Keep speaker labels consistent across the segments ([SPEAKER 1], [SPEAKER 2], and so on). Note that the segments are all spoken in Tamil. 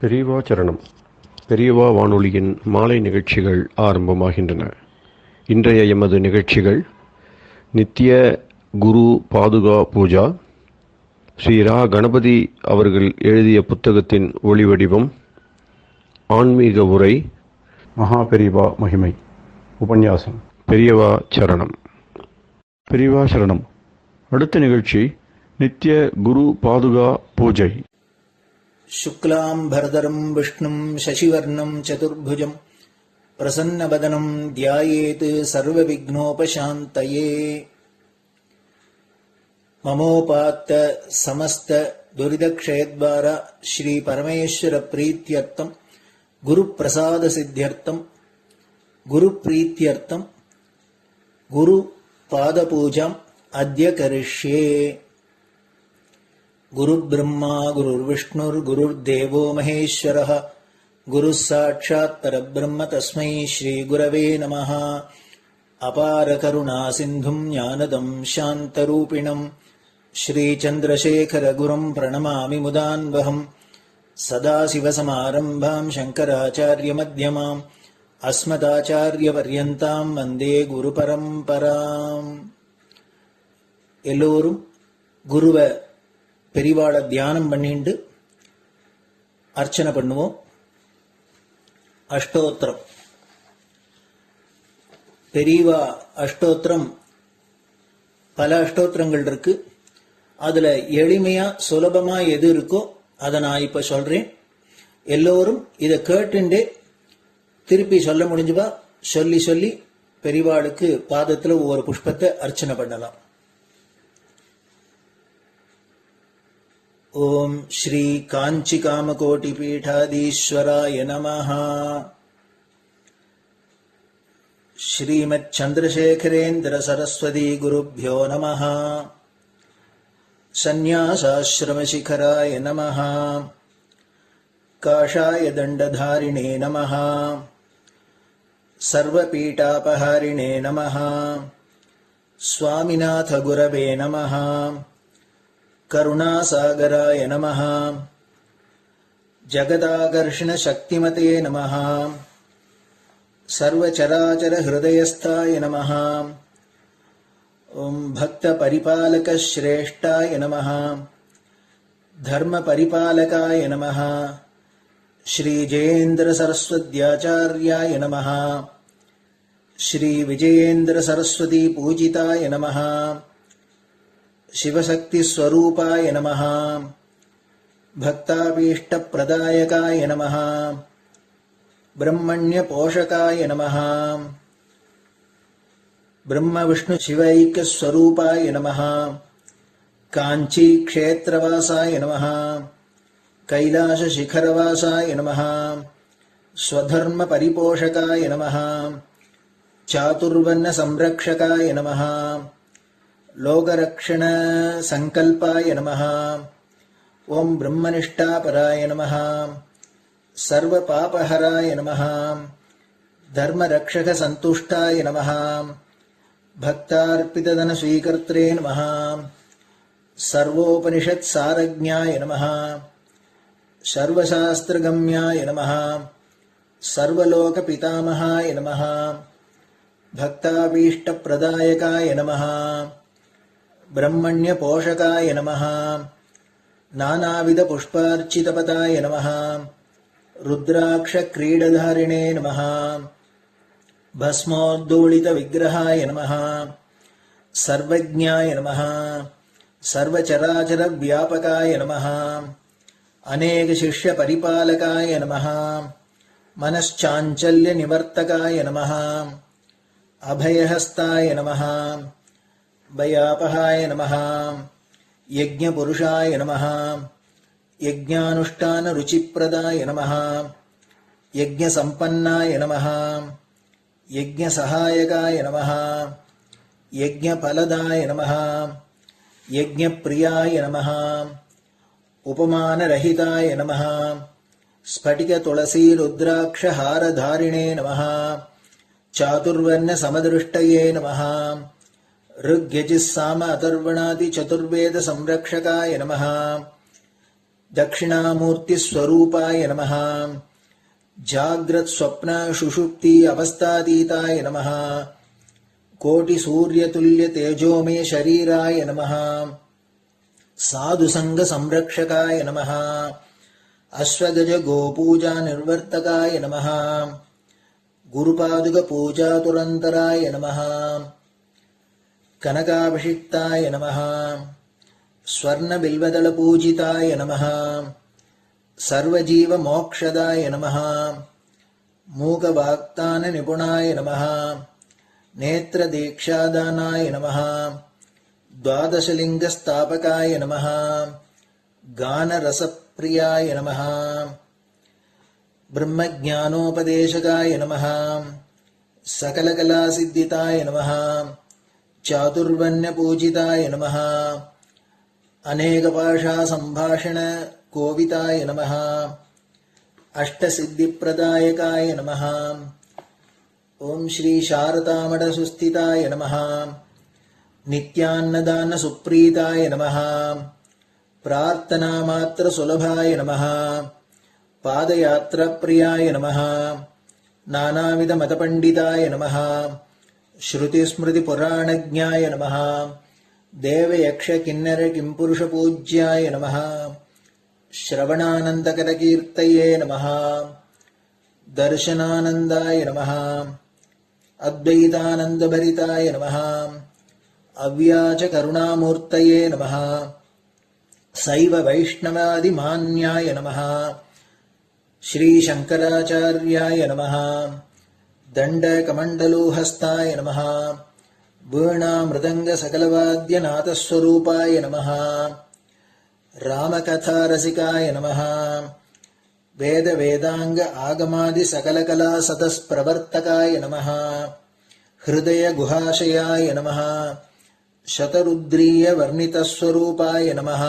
[SPEAKER 1] பெரியவா சரணம். பெரியவா வானொலியின் மாலை நிகழ்ச்சிகள் ஆரம்பமாகின்றன. இன்றைய எமது நிகழ்ச்சிகள் நித்திய குரு பாதுகா பூஜா, ஸ்ரீ ரா கணபதி அவர்கள் எழுதிய புத்தகத்தின் ஒளிவடிவம், ஆன்மீக உரை, மகா பெரியவா மகிமை, உபன்யாசம். பெரியவா சரணம். பெரியவா சரணம். அடுத்த நிகழ்ச்சி நித்திய குரு பாதுகா பூஜை.
[SPEAKER 2] शुक्लां भरदरं विष्णुं शशिवर्णं चतुर्भुजं प्रसन्नवदनं ध्यायेत् सर्वविघ्नोपशान्तये। ममोपात्त समस्त दुरितक्षयद्वारा श्री परमेश्वर प्रीत्यर्थं गुरुप्रसाद सिद्ध्यर्थं गुरुप्रीत्यर्थं गुरुपादपूजाम् अद्य करिष्ये। गुरुर्ब्रह्मा गुरुर्विष्णुर्गुरुर्देवो महेश्वरः गुरुः साक्षात् परब्रह्म तस्मै श्रीगुरवे नमः। अपार करुणासिन्धुं ज्ञानदं शान्तरूपिणं श्रीचन्द्रशेखरगुरुं प्रणमामि मुदान्वहम्। सदाशिवसमारम्भां शङ्कराचार्यमध्यमाम् अस्मदाचार्यपर्यन्तां वन्दे गुरुपरम्पराम्. எல்லோரும் குருவை பெரிவாளை தியானம் பண்ணிண்டு அர்ச்சனை பண்ணுவோம். அஷ்டோத்திரம். பெரியவா அஷ்டோத்திரம் பல அஷ்டோத்திரங்கள் இருக்கு. அதுல எளிமையா சுலபமா எது இருக்கோ அதை நான் இப்ப சொல்றேன். எல்லோரும் இதை கேட்டுண்டே திருப்பி சொல்ல முடிஞ்சுவா சொல்லி சொல்லி பெரிவாளுக்கு பாதத்துல ஒவ்வொரு புஷ்பத்தை அர்ச்சனை பண்ணலாம். ओम श्री कांची कामकोटि पीठाधीश्वराय नमः. श्रीमत् चंद्रशेखरेन्द्र सरस्वती गुरुभ्यो नमः. संन्यासाश्रम शिखराय नमः. काषाय दंडधारिणे नमः. सर्वपीठापहारिणे नमः. स्वामिनाथ गुरवे नमः. करुणासागराय नमः. जगदाकर्षण शक्तिमते नमः. सर्वचराचर हृदयस्थाय नमः. ओम भक्त परिपालक श्रेष्ठाय नमः. धर्म परिपालकाय नमः. श्री जयेन्द्र सरस्वत्याचार्याय नमः. श्री विजयेन्द्र सरस्वती पूजिताय नमः. शिवशक्ति स्वरूपाय नमः. भक्ताभीष्ट प्रदायकाय नमः. ब्रह्मण्य पोषकाय नमः. ब्रह्म विष्णु शिवैक्य स्वरूपाय नमः. कांची क्षेत्रवासाय नमः. कैलाश शिखरवासाय नमः. स्वधर्म परिपोषकाय नमः. चातुर्वर्ण संरक्षकाय नमः. लोकरक्षण संकल्पाय नमः. ओम ब्रह्मनिष्ठापराय नमः. सर्वपापहराय नमः. धर्मरक्षक संतुष्टाय नमः. भक्तार्पितधन स्वीकर्त्रे नमः. सर्वोपनिषत् सारज्ञाय नमः. सर्वशास्त्रगम्याय नमः. सर्वलोक पितामहाय नमः. भक्ताभीष्ट प्रदायकाय नमः. ब्रह्मण्य पोषकाय नमः. नानाविध पुष्पार्चितपताय नमः. रुद्राक्ष क्रीडधारिणे नमः. भस्मोद्दोलित विग्रहाय नमः. सर्वज्ञाय नमः. सर्वचराचर व्यापकाय नमः. अनेक शिष्य परिपालकाय नमः. मनश्चाञ्चल्य निवर्तकाय नमः. अभयहस्ताय नमः. भयापहाय नमः. यज्ञपुरुषाय नमः. यज्ञानुष्ठान रुचिप्रदाय नमः. यज्ञसम्पन्नाय नमः. यज्ञसहायकाय नमः. यज्ञफलदाय नमः. यज्ञप्रियाय नमः. उपमानरहिताय नमः. स्फटिक तुलसी रुद्राक्ष हारधारिणे नमः. चातुर्वर्ण समदृष्टये नमः. ऋग्यजुस्साम अथर्वणादि चतुर्वेद संरक्षकाय नमः. दक्षिणामूर्तिस्वरूपाय नमः जाग्रत् स्वप्न सुषुप्ति अवस्थातीताय नमः कोटिसूर्यतुल्यतेजोमय शरीराय नमः साधुसङ्गसंरक्षकाय नमः अश्वगज गोपूजा निर्वर्तकाय नमः गुरुपादुकपूजातुरन्तराय नमः कनकाभिषिक्ताय नमः स्वर्णबिल्वदलपूजिताय नमः सर्वजीवमोक्षदाय नमः मूकवाक्ताननिपुणाय नमः नेत्रदीक्षादानाय नमः द्वादशलिङ्गस्थापकाय नमः गानरसप्रियाय नमः ब्रह्मज्ञानोपदेशकाय नमः सकलकलासिद्धिताय नमः चातुर्वर्ण्यपूजिताय नमः अनेकभाषासम्भाषण कोविताय नमः अष्टसिद्धिप्रदायकाय नमः ओम श्री शारदामठसुस्थिताय नमः नित्यान्नदानसुप्रीताय नमः प्रार्थनामात्रसुलभाय नमः पादयात्राप्रियाय नमः नानाविधमतपण्डिताय नमः श्रुतिस्मृतिपुराणज्ञाय नमः देवयक्षकिन्नरकिंपुरुषपूज्याय नमः श्रवणानन्दकरकीर्तये नमः दर्शनानन्दाय नमः अद्वैतानन्दभरिताय नमः अव्याजकरुणामूर्तये नमः शैव वैष्णवादिमान्याय नमः श्रीशङ्कराचार्याय नमः दण्डकमण्डलोहस्ताय नमः वीणामृदङ्गसकलवाद्यनाथस्वरूपाय नमः रामकथारसिकाय नमः वेदवेदाङ्ग आगमादिसकलकलासतस्प्रवर्तकाय नमः हृदयगुहाशयाय नमः शतरुद्रीयवर्णितस्वरूपाय नमः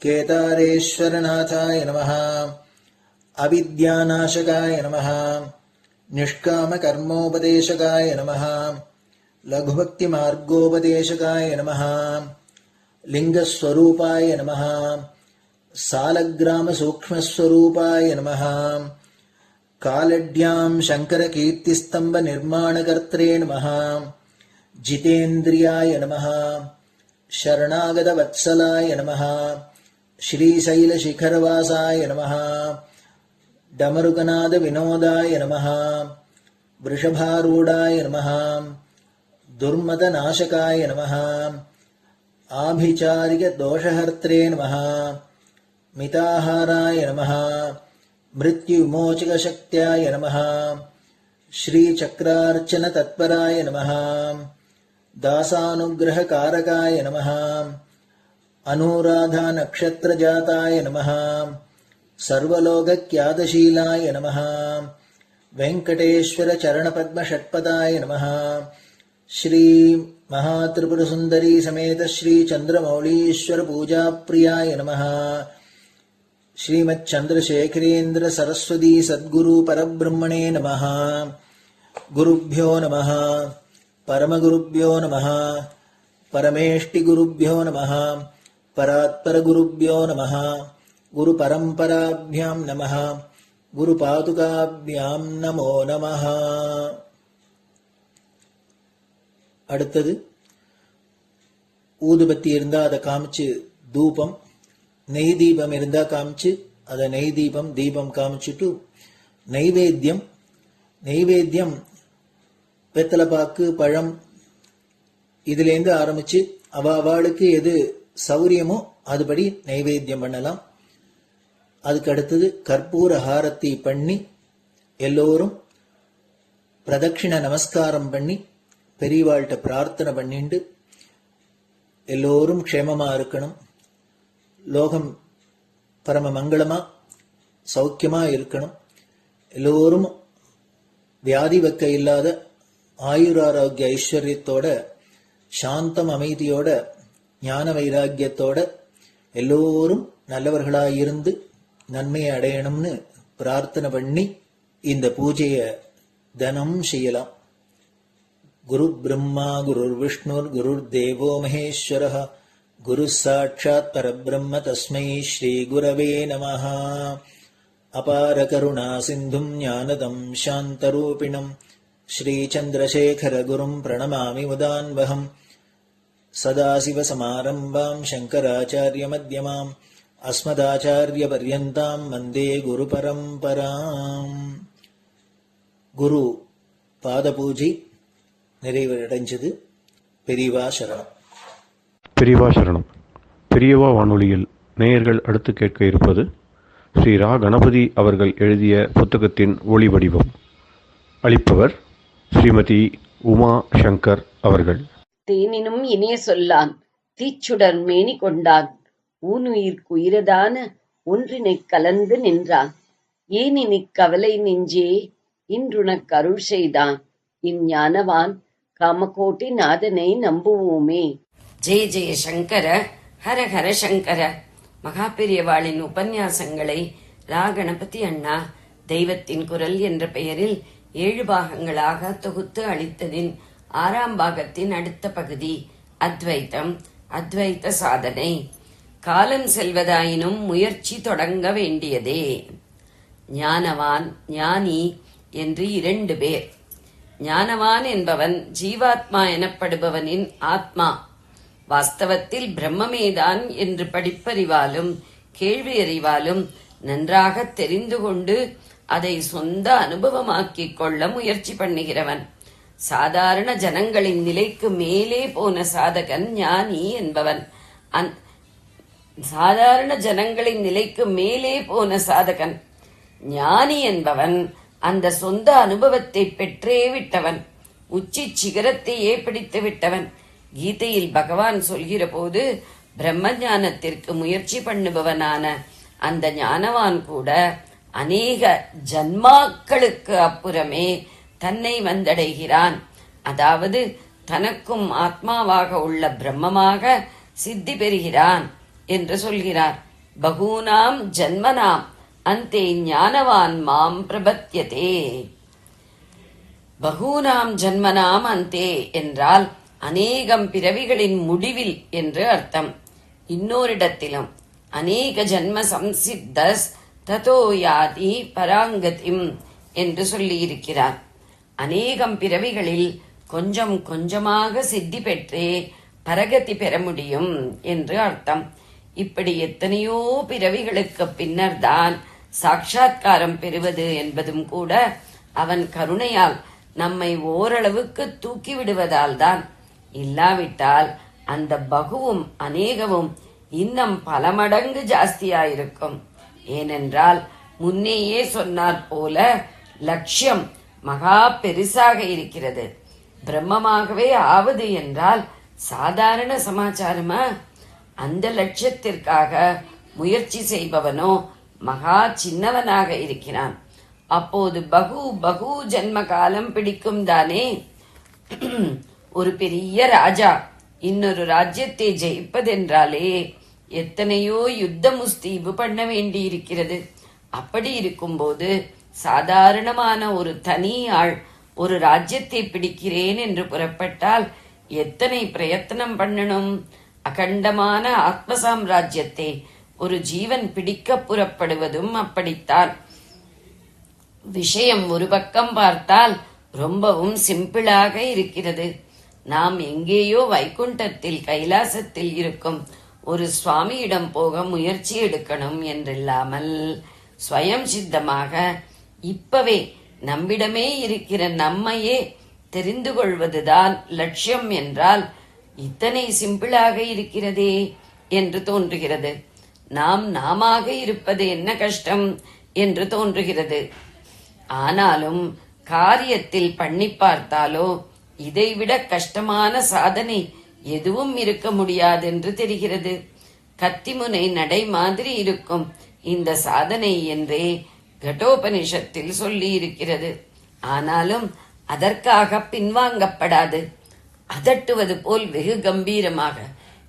[SPEAKER 2] केदारेश्वरनाथाय नमः अविद्यानाशकाय नमः निष्कामकर्मोपदेशकाय नमः लघुभक्तिमार्गोपदेशकाय नमः लिङ्गस्वरूपाय नमः सालग्रामसूक्ष्मस्वरूपाय नमः कालड्यां शङ्करकीर्तिस्तम्भनिर्माणकर्त्रे नमः जितेन्द्रियाय नमः शरणागतवत्सलाय नमः श्रीशैलशिखरवासाय नमः डमरुकनादविनोदाय नमः वृषभारूढाय नमः दुर्मदनाशकाय नमः आभिचारिकदोषहर्त्रे नमः मिताहाराय नमः मृत्युविमोचकशक्त्याय नमः श्रीचक्रार्चनतत्पराय नमः दासानुग्रहकारकाय नमः अनुराधानक्षत्रजाताय नमः सर्वलोकख्यातशीलाय नमः वेङ्कटेश्वरचरणपद्मषट्पदाय नमः श्री महात्रिपुरसुन्दरी समेत श्री चन्द्रमौलीश्वर पूजाप्रियाय नमः श्रीमच्चन्द्रशेखरेन्द्र सरस्वती सद्गुरु परब्रह्मणे नमः गुरुभ्यो नमः परमगुरुभ्यो नमः परमेष्टिगुरुभ्यो नमः परात्परगुरुभ्यो नमः गुरुपरम्पराभ्यां नमः गुरुपादुकाभ्यां नमो नमः. அடுத்தது ஊதுபத்தி இருந்தா அதை காமிச்சு தூபம், நெய் தீபம் இருந்தா காமிச்சு அதை நெய் தீபம் தீபம் காமிச்சுட்டு நைவேத்தியம் வெத்தலைப்பாக்கு பழம் இதுலேருந்து ஆரம்பிச்சு அவளுக்கு எது சௌரியமோ அதுபடி நைவேத்தியம் பண்ணலாம். அதுக்கு அடுத்தது கற்பூர ஹாரத்தி பண்ணி எல்லோரும் பிரதட்சிண நமஸ்காரம் பண்ணி பெரியவாள்கிட்ட பிரார்த்தனை பண்ணிண்டு எல்லோரும் க்ஷேமமா இருக்கணும், லோகம் பரம மங்களமா சௌக்கியமா இருக்கணும், எல்லோரும் வியாதி வெக்க இல்லாத ஆயுராரோக்கிய ஐஸ்வர்யத்தோட சாந்தம் அமைதியோட ஞான வைராக்கியத்தோட எல்லோரும் நல்லவர்களாயிருந்து நன்மையை அடையணும்னு பிரார்த்தனை பண்ணி இந்த பூஜையை தினம் செய்யலாம். குரு பிரம்மா குருர் விஷ்ணுர் குருர் தேவோ மகேஸ்வரः குரு சாட்சாத் பரபிரம்ம தஸ்மை ஸ்ரீ குரவே நமஹ. அபார கருணா சிந்தும் ஞானதம் சாந்தரூபிணம் ஸ்ரீ சந்திரசேகர குரும் பிரணமாமி முதான்வகம். சதாசிவசமாரம்பாம் சங்கராச்சாரிய மத்யமாம் அஸ்மதாச்சாரிய பர்யந்தாம் வந்தே குரு பரம்பராம். குரு பாத பூஜை நிறைவடைஞ்சது. பெரியவா சரணம்.
[SPEAKER 1] பெரியவா சரணம். பெரியவா வானொலியில் நேயர்கள் அடுத்து கேட்க இருப்பது ஸ்ரீ ரா கணபதி அவர்கள் எழுதிய புத்தகத்தின் ஒளி வடிவம். அளிப்பவர் ஸ்ரீமதி உமா சங்கர் அவர்கள்.
[SPEAKER 3] தேனினும் இனிய சொல்லான் தீச்சுடர் மேனி கொண்டான் ஊனுயிர்க்கு உயிரதான ஒன்றினைக் கலந்து நின்றான் ஏனினிக் கவலை நெஞ்சே இன்றுனக் அருள் செய்தான் இஞ்ஞானவான் காமகோட்டி நாதனை நம்புவோமே.
[SPEAKER 4] ஜெய ஜெய சங்கர, ஹர ஹர சங்கர. மகாபெரியவாளின் உபன்யாசங்களை ரா கணபதி அண்ணா தெய்வத்தின் குரல் என்ற பெயரில் 7 பாகங்களாக தொகுத்து அளித்ததின் 6ஆம் பாகத்தின் அடுத்த பகுதி அத்வைத்தம், அத்வைத்த சாதனை. காலம் செல்வதாயினும் முயற்சி தொடங்க வேண்டியதே. ஞானவான், ஞானி என்று 2 பேர். ஞானவான் என்பவன் ஜீவாத்மா எனப்படுபவனின் ஆத்மா. வாஸ்தவத்தில் பிரம்மமேதான் என்று படிப்பறிவாலும் கேள்வி அறிவாலும் நன்றாக தெரிந்து கொண்டு அதை சொந்த அனுபவமாக்கிக் கொள்ள முயற்சி பண்ணுகிறவன். சாதாரண ஜனங்களின் நிலைக்கு மேலே போன சாதகன் ஞானி என்பவன். சாதாரண ஜனங்களின் நிலைக்கு மேலே போன சாதகன் ஞானி என்பவன் அந்த சொந்த அனுபவத்தை பெற்றே விட்டவன், உச்சி சிகரத்தையே பிடித்து விட்டவன். கீதையில் பகவான் சொல்கிற போது பிரம்ம ஞானத்திற்கு முயற்சி பண்ணுபவனான அந்த ஞானவான் கூட அநேக ஜன்மாக்களுக்கு அப்புறமே தன்னை வந்தடைகிறான். அதாவது தனக்கும் ஆத்மாவாக உள்ள பிரம்மமாக சித்தி பெறுகிறான் என்று சொல்கிறார். பகூனாம் ஜன்மனாம் அந்தே ஞானவான் மாம் பிரபத்யதே. பகூனாம் ஜன்மனாம் அந்தே என்றால் அநேகம் பிறவிகளின் முடிவில் என்று அர்த்தம். இன்னோரிடத்திலும் அநேக ஜன்ம சம்சித்தஸ் ததோ யாதி பராங்கதிம் என்று சொல்லியிருக்கிறார். அநேகம் பிறவிகளில் கொஞ்சம் கொஞ்சமாக சித்தி பெற்றே பரகதி பெற முடியும் என்று அர்த்தம். இப்படி எத்தனையோ பிறவிகளுக்கு பின்னர் தான் சாட்சாத்காரம் பெறுவது என்பதும் கூட அவன் கருணையால் நம்மை ஓரளவுக்கு தூக்கிவிடுவதால் தான். இல்லாவிட்டால் அந்த பகுவும் அநேகமும் இன்னும் பல மடங்கு ஜாஸ்தியாயிருக்கும். ஏனென்றால் முன்னேயே சொன்னாற் போல லட்சியம் மகா பெருசாக இருக்கிறது. பிரம்மமாகவே ஆவது என்றால் சாதாரண சமாச்சாரமா? அந்த லட்சியத்திற்காக முயற்சி செய்பவனோ மகா சின்னவனாக இருக்கிறான். அப்போது பகு ஜென்ம காலம் பிடிக்கும் தானே. ஒரு பெரிய ராஜா இன்னொரு ராஜ்யத்தை ஜெயிப்பதென்றாலே எத்தனையோ யுத்த முஸ்தீபு பண்ண வேண்டியிருக்கிறது. அப்படி இருக்கும்போது சாதாரணமான ஒரு தனி ஆள் ஒரு ராஜ்யத்தை பிடிக்கிறேன் என்று புறப்பட்டால் எத்தனை பிரயத்தனம் பண்ணணும்? அகண்டமான ஆத்ம சாம்ராஜ்யத்தை ஒரு ஜீவன் பிடிக்க புறப்படுவதும் அப்படித்தான். விஷயம் ஒரு பக்கம் பார்த்தால் ரொம்பவும் சிம்பிளாக இருக்கிறது. நாம் எங்கேயோ வைகுண்டத்தில் கைலாசத்தில் இருக்கும் ஒரு சுவாமியிடம் போக முயற்சி எடுக்கணும் என்றில்லாமல் ஸ்வயம் சித்தமாக இப்பவே நம்மிடமே இருக்கிற நம்மையே தெரிந்து கொள்வதுதான் லட்சியம் என்றால் இத்தனை சிம்பிளாக இருக்கிறதே என்று தோன்றுகிறது. நாமாக இருப்பது என்ன கஷ்டம் என்று தோன்றுகிறது. ஆனாலும் காரியத்தில் பண்ணி பார்த்தாலோ இதைவிட கஷ்டமான சாதனை எதுவும் இருக்க முடியாதென்று தெரிகிறது. கத்திமுனை நடை மாதிரி இருக்கும் இந்த சாதனை என்றே கடோபனிஷத்தில் சொல்லி இருக்கிறது. ஆனாலும் அதற்காக பின்வாங்கப்படாது. அதட்டுவது போல் வெகு கம்பீரமாக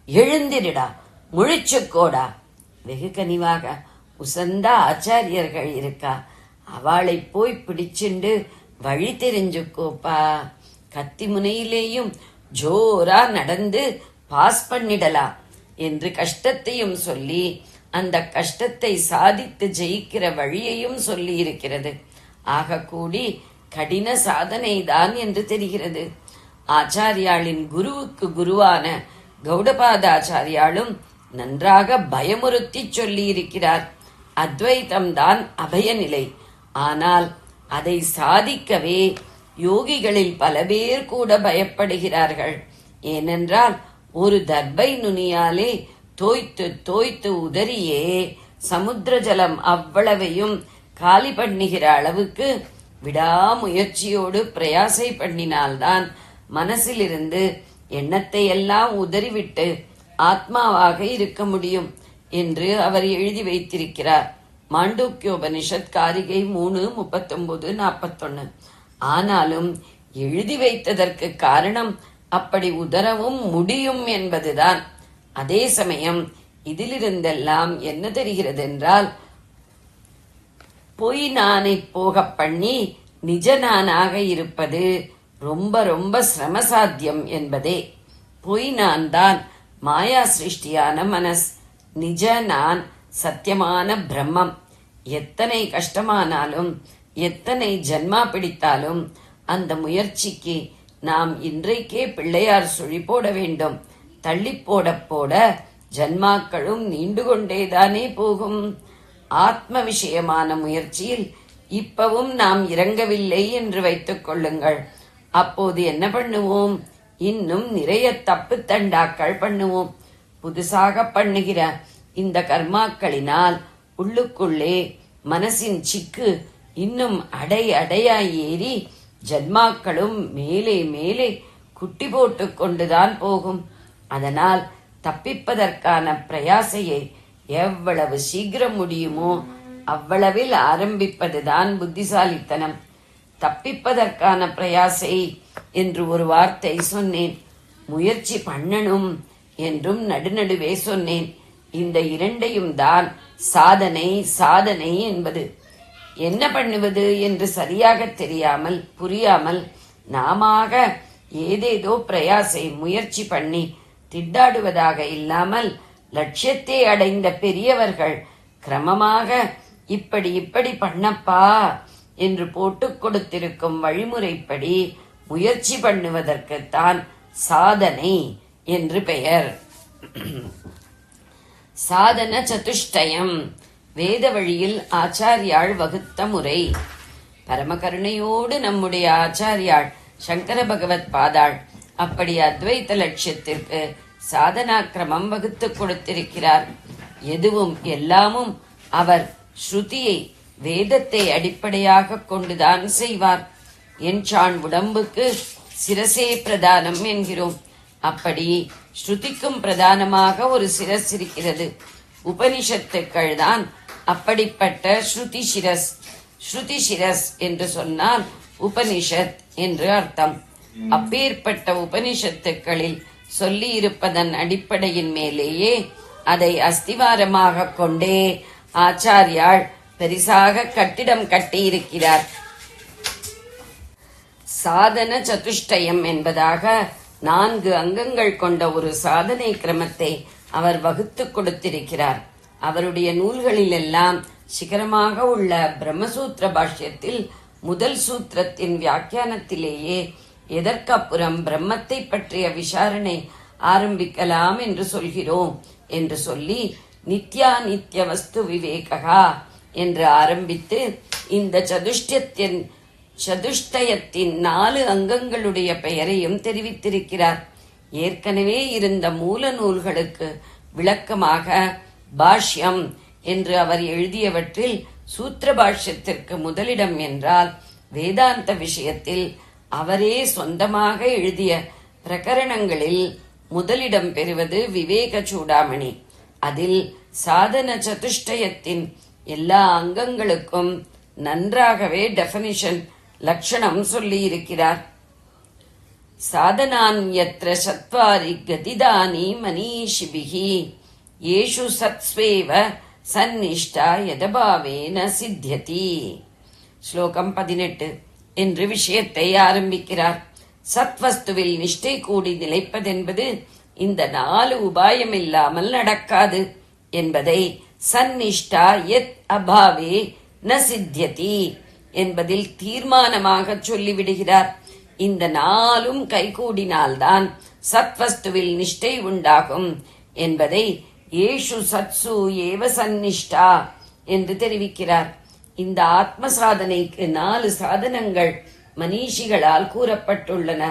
[SPEAKER 4] எழுந்திரிடா, முழிச்சுக்கோடா. வெகு கனிவாக உசந்த ஆச்சாரியர்கள் இருக்கா, அவளை போய் பிடிச்சுண்டு வழி தெரிஞ்சுக்கோப்பா. கத்தி முனையிலேயும் ஜோரா நடந்து பாஸ் பண்ணிடலாம். என்று கஷ்டத்தையும் சொல்லி அந்த கஷ்டத்தை சாதித்து ஜெயிக்கிற வழியையும் சொல்லி இருக்கிறது. ஆக கூடி கடின சாதனைதான் என்று தெரிகிறது. ஆச்சாரியாளின் குருவுக்கு குருவான கௌடபாதாச்சாரியாலும் நன்றாக பயமுறுத்தி சொல்லி இருக்கிறார். அத்வைதம்தான் அபயநிலை. ஆனால் அதை சாதிக்கவே யோகிகளில் பல பேர் கூட பயப்படுகிறார்கள். ஏனென்றால் ஒரு தர்பை நுனியாலே தோய்த்து தோய்த்து உதறியே சமுத்திர ஜலம் அவ்வளவையும் காலி பண்ணுகிற அளவுக்கு விடாமுயற்சியோடு பிரயாசை பண்ணினால்தான் மனசிலிருந்து எண்ணத்தை எல்லாம் உதறிவிட்டு ஆத்மாவாக இருக்க முடியும் என்று அவர் எழுதி வைத்திருக்கிறார். மாண்டூக்கியோபனிஷத் காரிகை 3:39-41. ஆனாலும் எழுதி வைத்ததற்கு காரணம் அப்படி உதரவும் முடியும் என்பதுதான். அதே சமயம் இதிலிருந்தெல்லாம் என்ன தெரிகிறது என்றால், பொய் நானை போக பண்ணி நிஜ நானாக இருப்பது ரொம்ப ரொம்ப சிரமசாத்தியம் என்பதே. பொய் நான் தான் மாயா சிருஷ்டியான மனஸ், நிஜ நான் சத்தியமான பிரம்மம். எத்தனை கஷ்டமானாலும் எத்தனை ஜன்மா பிடித்தாலும் அந்த முயற்சிக்கு நாம் இன்றைக்கே பிள்ளையார் சுழி போட வேண்டும். தள்ளி போட போட ஜன்மாக்களும் நீண்டு கொண்டேதானே போகும். ஆத்ம விஷயமான முயற்சியில் இப்பவும் நாம் இறங்கவில்லை என்று வைத்துக் கொள்ளுங்கள். அப்போது என்ன பண்ணுவோம்? இன்னும் நிறைய தப்பு தண்டாக்கள் பண்ணுவோம். புதுசாக பண்ணுகிற இந்த கர்மாக்களினால் உள்ளுக்குள்ளே மனசின் சிக்கு இன்னும் அடையாய் ஏறி ஜன்மாக்களும் மேலே மேலே குட்டி போட்டு கொண்டுதான் போகும். அதனால் தப்பிப்பதற்கான பிரயாசையை எவ்வளவு சீக்கிரம் முடியுமோ அவ்வளவில் ஆரம்பிப்பதுதான் புத்திசாலித்தனம். தப்பிப்பதற்கான பிரயாசை என்று ஒரு வார்த்தை சொன்னேன். முயற்சி பண்ணணும் என்றும் நடுநடுவே சொன்னேன். இந்த இரண்டையும் தான் சாதனை சாதனை என்பது. என்ன பண்ணுவது என்று சரியாக தெரியாமல் புரியாமல் நாமாக ஏதேதோ பிரயாசை முயற்சி பண்ணி திண்டாடுவதாக இல்லாமல் லட்சியத்தை அடைந்த பெரியவர்கள் கிரமமாக இப்படி இப்படி பண்ணப்பா என்று போட்டுக் கொடுத்திருக்கும் வழிமுறைப்படி முயற்சி பண்ணுவதற்குத்தான் சாதனை என்று பெயர். சாதன சதுஷ்டயம் வேத வழியில் ஆச்சாரியாள் வகுத்த முறை. பரமகருணையோடு நம்முடைய ஆச்சாரியாள் சங்கர பகவத் பாதாள் அப்படி அத்வைத லட்சியத்திற்கு சாதனா கிரமம் வகுத்து கொடுத்திருக்கிறார். எதுவும் எல்லாமும் அவர் ஸ்ருதியை வேதத்தை அடிப்படையாக கொண்டுதான் செய்வார். என்சான் உடம்புக்கு சிரசே பிரதானம் என்கிறோம். அப்படி ஸ்ருதிக்கும் பிரதானமாக ஒரு சிரஸ் இருக்கிறது. உபனிஷத்துக்கள் தான் அப்படிப்பட்ட ஸ்ருதி சிரஸ். ஸ்ருதி சிரஸ் என்று சொன்னால் உபனிஷத் என்று அர்த்தம். அப்பேற்பட்ட உபனிஷத்துக்களில் சொல்லி இருப்பதன் அடிப்படையின் மேலேயே அதை அஸ்திவாரமாக கொண்டே ஆச்சாரியாள் பெரிசாக கட்டிடம் கட்டியிருக்கிறார். சாதன சதுஷ்டயம் என்பதாக 4 அங்கங்கள் கொண்ட ஒரு சாதனை கிரமத்தை அவர் வகுத்து கொடுத்திருக்கிறார். அவருடைய நூல்களிலெல்லாம் சிகரமாக உள்ள பிரம்மசூத்திர பாஷ்யத்தில் முதல் சூத்திரத்தின் வியாக்கியானத்திலேயே எதற்கப்புறம் பிரம்மத்தை பற்றிய விசாரணை ஆரம்பிக்கலாம் என்று சொல்கிறோம் என்று சொல்லி நித்யா நித்ய வஸ்து விவேகா என்று ஆரம்பித்து இந்த சதுஷ்டயத்தின் 4 அங்கங்களுடைய பெயரையும் தெரிவித்திருக்கிறார். ஏற்கனவே இருந்த மூல நூல்களுக்கு விளக்கமாக பாஷ்யம் என்று அவர் எழுதியவற்றில் சூத்திர பாஷ்யத்திற்கு முதலிடம் என்றால், வேதாந்த விஷயத்தில் அவரே சொந்தமாக எழுதிய பிரகரணங்களில் முதலிடம் பெறுவது விவேக சூடாமணி. அதில் சாதன சதுஷ்டயத்தின் எல்லா அங்கங்களுக்கும் நன்றாகவே டெஃபினிஷன் லட்சணம் சொல்லி இருக்கிறார். சாதனான்யத்ர சத்வாரி கதிதானி மனீஷிபிஹி ஏஷு சத்ஸ்வேவ சந்நிஷ்டா யதபாவேன சித்தியதி. ஸ்லோகம் 18 என்று விஷயத்தை ஆரம்பிக்கிறார். சத்வஸ்துவில் நிஷ்டை கூடி நிலைப்பதென்பது இந்த 4 உபாயம் இல்லாமல் நடக்காது என்பதை சந்நிஷ்டா யத் அபாவே ந சித்தியதி என்பதில் தீர்மானமாக சொல்லிவிடுகிறார். இந்த 4ம் கைகூடினால்தான் சத்வஸ்துவில் நிஷ்டை உண்டாகும் என்பதை ஏஷு சத்சு ஏவ சந்நிஷ்டா என்று தெரிவிக்கிறார். இந்த ஆத்ம சாதனைக்கு 4 சாதனங்கள் மனிஷிகளால் கூறப்பட்டுள்ளன.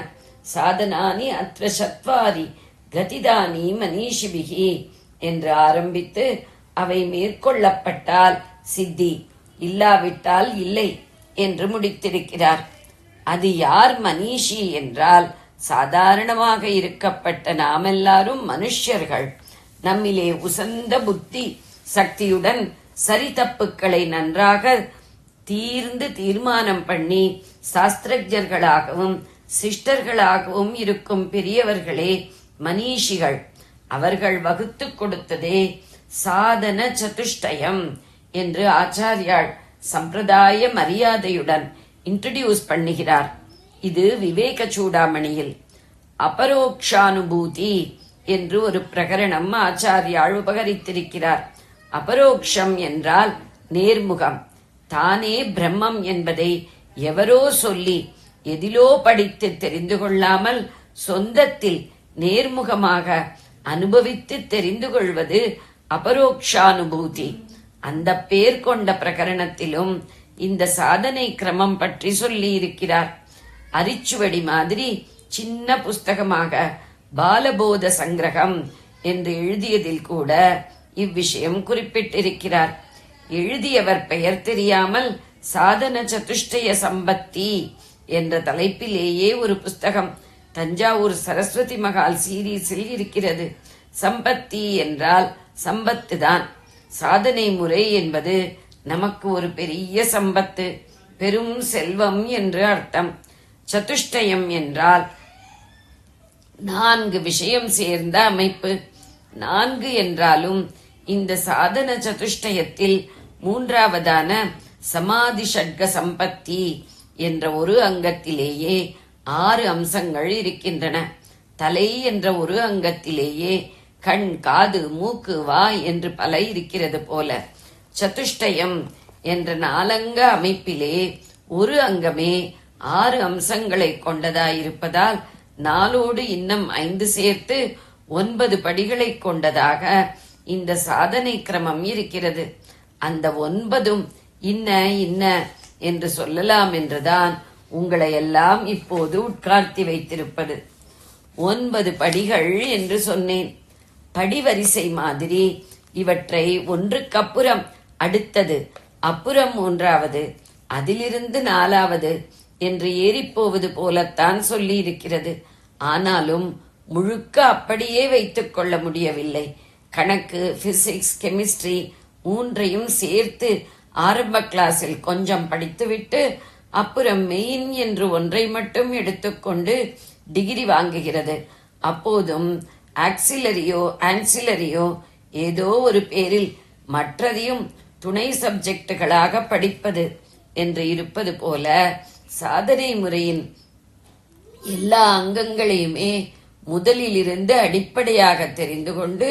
[SPEAKER 4] சாதனானி அத்ர சத்வாரி கதிதானி மனிஷிபிகி என்று ஆரம்பித்து அவை மேற்கொள்ளப்பட்டால் சித்தி, இல்லாவிட்டால் இல்லை என்று முடித்திருக்கிறார். அது யார் மனிஷி என்றால் சாதாரணமாக இருக்கப்பட்ட நாமெல்லாரும் மனுஷ்யர்கள். நம்மிலே உசந்த புத்தி சக்தியுடன் சரி தப்புக்களை நன்றாக தீர்மானம் பண்ணி சாஸ்திரஜர்களாகவும் சிஷ்டர்களாகவும் இருக்கும் பெரியவர்களே மனிஷிகள். அவர்கள் வகுத்து கொடுத்ததே சாதன சதுஷ்டயம் என்று ஆச்சாரியால் சம்பிரதாய மரியாதையுடன் இன்ட்ரடியூஸ் பண்ணுகிறார். இது விவேக சூடாமணியில் அபரோக்ஷானுபூதி என்று ஒரு பிரகரணம் ஆச்சாரியால் உபகரித்திருக்கிறார். அபரோக்ஷம் என்றால் நேர்முகம். தானே பிரம்மம் என்பதை எவரோ சொல்லி எதிலோ படித்து தெரிந்து கொள்ளாமல் சொந்தத்தில் நேர்முகமாக அனுபவித்து தெரிந்து கொள்வது அபரோக்ஷானுபூதி. அந்த பேர் கொண்ட பிரகரணத்திலும் இந்த சாதனை கிரமம் பற்றி சொல்லி இருக்கிறார். அரிச்சுவடி மாதிரி சின்ன புஸ்தகமாக பாலபோத சங்கிரகம் என்று எழுதியதில் கூட இவ்விஷயம் குறிப்பிட்டிருக்கிறார். எழுதியவர் பெயர் தெரியாமல் சாதன சதுஷ்டய சம்பத்தி என்ற தலைப்பிலேயே ஒரு புஸ்தகம் தஞ்சாவூர் சரஸ்வதி மகால் சீரீஸில் இருக்கிறது. சம்பத்தி என்றால் சம்பத்து தான். சாதனை முறை என்பது நமக்கு ஒரு பெரிய சம்பத்து, பெரும் செல்வம் என்று அர்த்தம். சதுஷ்டயம் என்றால் 4 விஷயம் சேர்ந்த அமைப்பு. 4 என்றாலும் இந்த சாதன சதுஷ்டயத்தில் 3வதான சமாதி ஷட்க சம்பத்தி என்ற ஒரு அங்கத்திலேயே 6 அம்சங்கள் இருக்கின்றன. தலை என்ற ஒரு அங்கத்திலேயே கண், காது, மூக்கு, வாய் என்று பல இருக்கிறது போல சதுஷ்டயம் என்ற 4 அங்க அமைப்பிலே ஒரு அங்கமே 6 அம்சங்களை கொண்டதாயிருப்பதால் 4ஓடு இன்னும் 5 சேர்த்து 9 படிகளை கொண்டதாக இந்த சாதனை கிரமம் இருக்கிறது. அந்த 9ம் இன்ன இன்ன என்று சொல்லலாம் என்றுதான் உங்களை எல்லாம் இப்போது உட்கார்த்தி வைத்திருப்பது. 9 படிகள் என்று சொன்னேன். படிவரிசை மாதிரி இவற்றை ஒன்றுக்கப்புறம் அடுத்தது, அப்புறம் 3வது, அதிலிருந்து 4வது என்று ஏறிப்போவது போலத்தான் சொல்லி இருக்கிறது. ஆனாலும் முழுக்க அப்படியே வைத்துக் கொள்ள முடியவில்லை. கணக்கு, பிசிக்ஸ், கெமிஸ்ட்ரி 3ஐயும் சேர்த்து ஆரம்ப கிளாஸில் கொஞ்சம் படித்துவிட்டு அப்புறம் மெயின் என்று ஒன்றை மட்டும் எடுத்துக்கொண்டு டிகிரி வாங்குகிறது. அப்போதும் ஆன்சிலரியோ ஏதோ ஒரு பேரில் மற்றதையும் துணை சப்ஜெக்டுகளாக படிப்பது என்று இருப்பது போல சாதனை முறையின் எல்லா அங்கங்களையுமே முதலிலிருந்து அடிப்படையாக தெரிந்து கொண்டு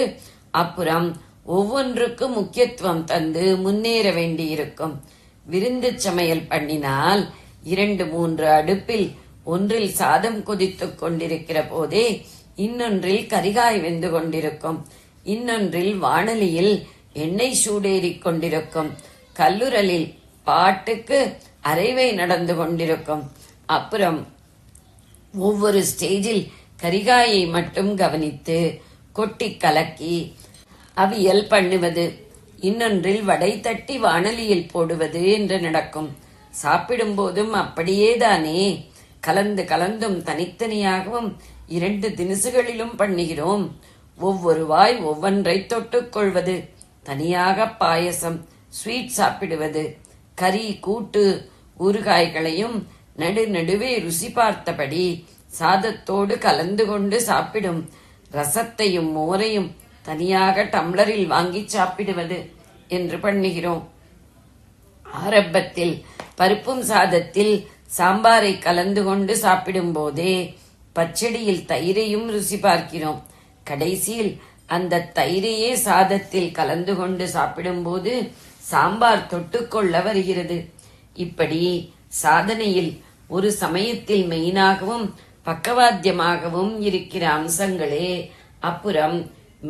[SPEAKER 4] அப்புறம் ஒவ்வொன்றுக்கு முக்கியத்துவம் தந்து முன்னேற வேண்டியிருக்கும். விருந்து சமையல் பண்ணினால் 2-3 அடுப்பில் ஒன்றில் சாதம் கொதித்துக் கொண்டிருக்கிற போதே இன்னொன்றில் கரிகாய் வெந்து கொண்டிருக்கும், இன்னொன்றில் வாணலியில் எண்ணெய் சூடேறிக் கொண்டிருக்கும், கல்லுரலில் பாட்டுக்கு அரைவை நடந்து கொண்டிருக்கும். அப்புறம் ஒவ்வொரு ஸ்டேஜில் கரிகாயை மட்டும் கவனித்து கொட்டி கலக்கி அவியல் பண்ணுவது, இன்னொன்றில் வடை தட்டி வாணலியில் போடுவது என்று நடக்கும். சாப்பிடும் போதும் அப்படியேதானே. கலந்தும் தனித்தனியாகவும் 2 தினுசுகளிலும் பண்ணுகிறோம். ஒவ்வொரு வாய் ஒவ்வொன்றை தொட்டுக்கொள்வது, தனியாக பாயசம் ஸ்வீட் சாப்பிடுவது, கறி கூட்டு ஊறுகாய்களையும் நடுவே ருசி பார்த்தபடி சாதத்தோடு கலந்து கொண்டு சாப்பிடும், ரசத்தையும் மோரையும் தனியாக டம்ளரில் வாங்கி சாப்பிடுவது என்று பண்ணுகிறோம். ஆரம்பத்தில் பருப்பும் சாதத்தில் சாம்பாரை கலந்து கொண்டு சாப்பிடும் போதே பச்சடியில் தயிரையும் ருசி பார்க்கிறோம். கடைசியில் அந்த தயிரையே சாதத்தில் கலந்து கொண்டு சாப்பிடும்போது சாம்பார் தொட்டுக்கொள்ள வருகிறது. இப்படி சாதனையில் ஒரு சமயத்தில் மெயினாகவும் பக்கவாத்தியமாகவும் இருக்கிற அம்சங்களே அப்புறம்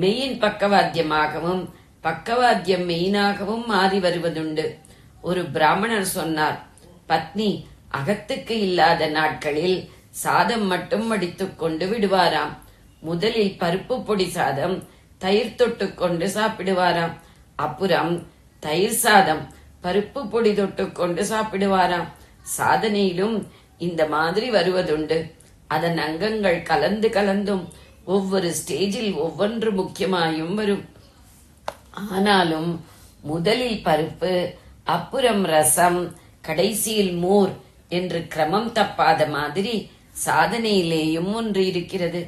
[SPEAKER 4] மெயின் பக்கவாத்தியமாகவும் பக்கவாத்தியம் மெயினாகவும் மாறி வருவதுண்டு. ஒரு பிராமணர் சொன்னார், பத்னி அகத்துக்கு இல்லாத நாட்களில் சாதம் மட்டும் வடித்துக் கொண்டு விடுவாராம். முதலில் பருப்பு பொடி சாதம் தயிர் தொட்டுக் கொண்டு சாப்பிடுவாராம். அப்புறம் தயிர் சாதம் பருப்பு பொடி தொட்டுக் கொண்டு சாப்பிடுவாராம். சாதனையிலும் இந்த மாதிரி வருவதுண்டு. அதன் அங்கங்கள் கலந்து கலந்தும் ஒவ்வொரு ஸ்டேஜில் ஒவ்வொன்று முக்கியமாயும் வரும். ஆனாலும் முதலில் பருப்பு, அப்புறம் ரசம், கடைசியில் மோர் என்று கிரமம் தப்பாத மாதிரி சாதனையிலேயும் ஒன்று இருக்கிறது.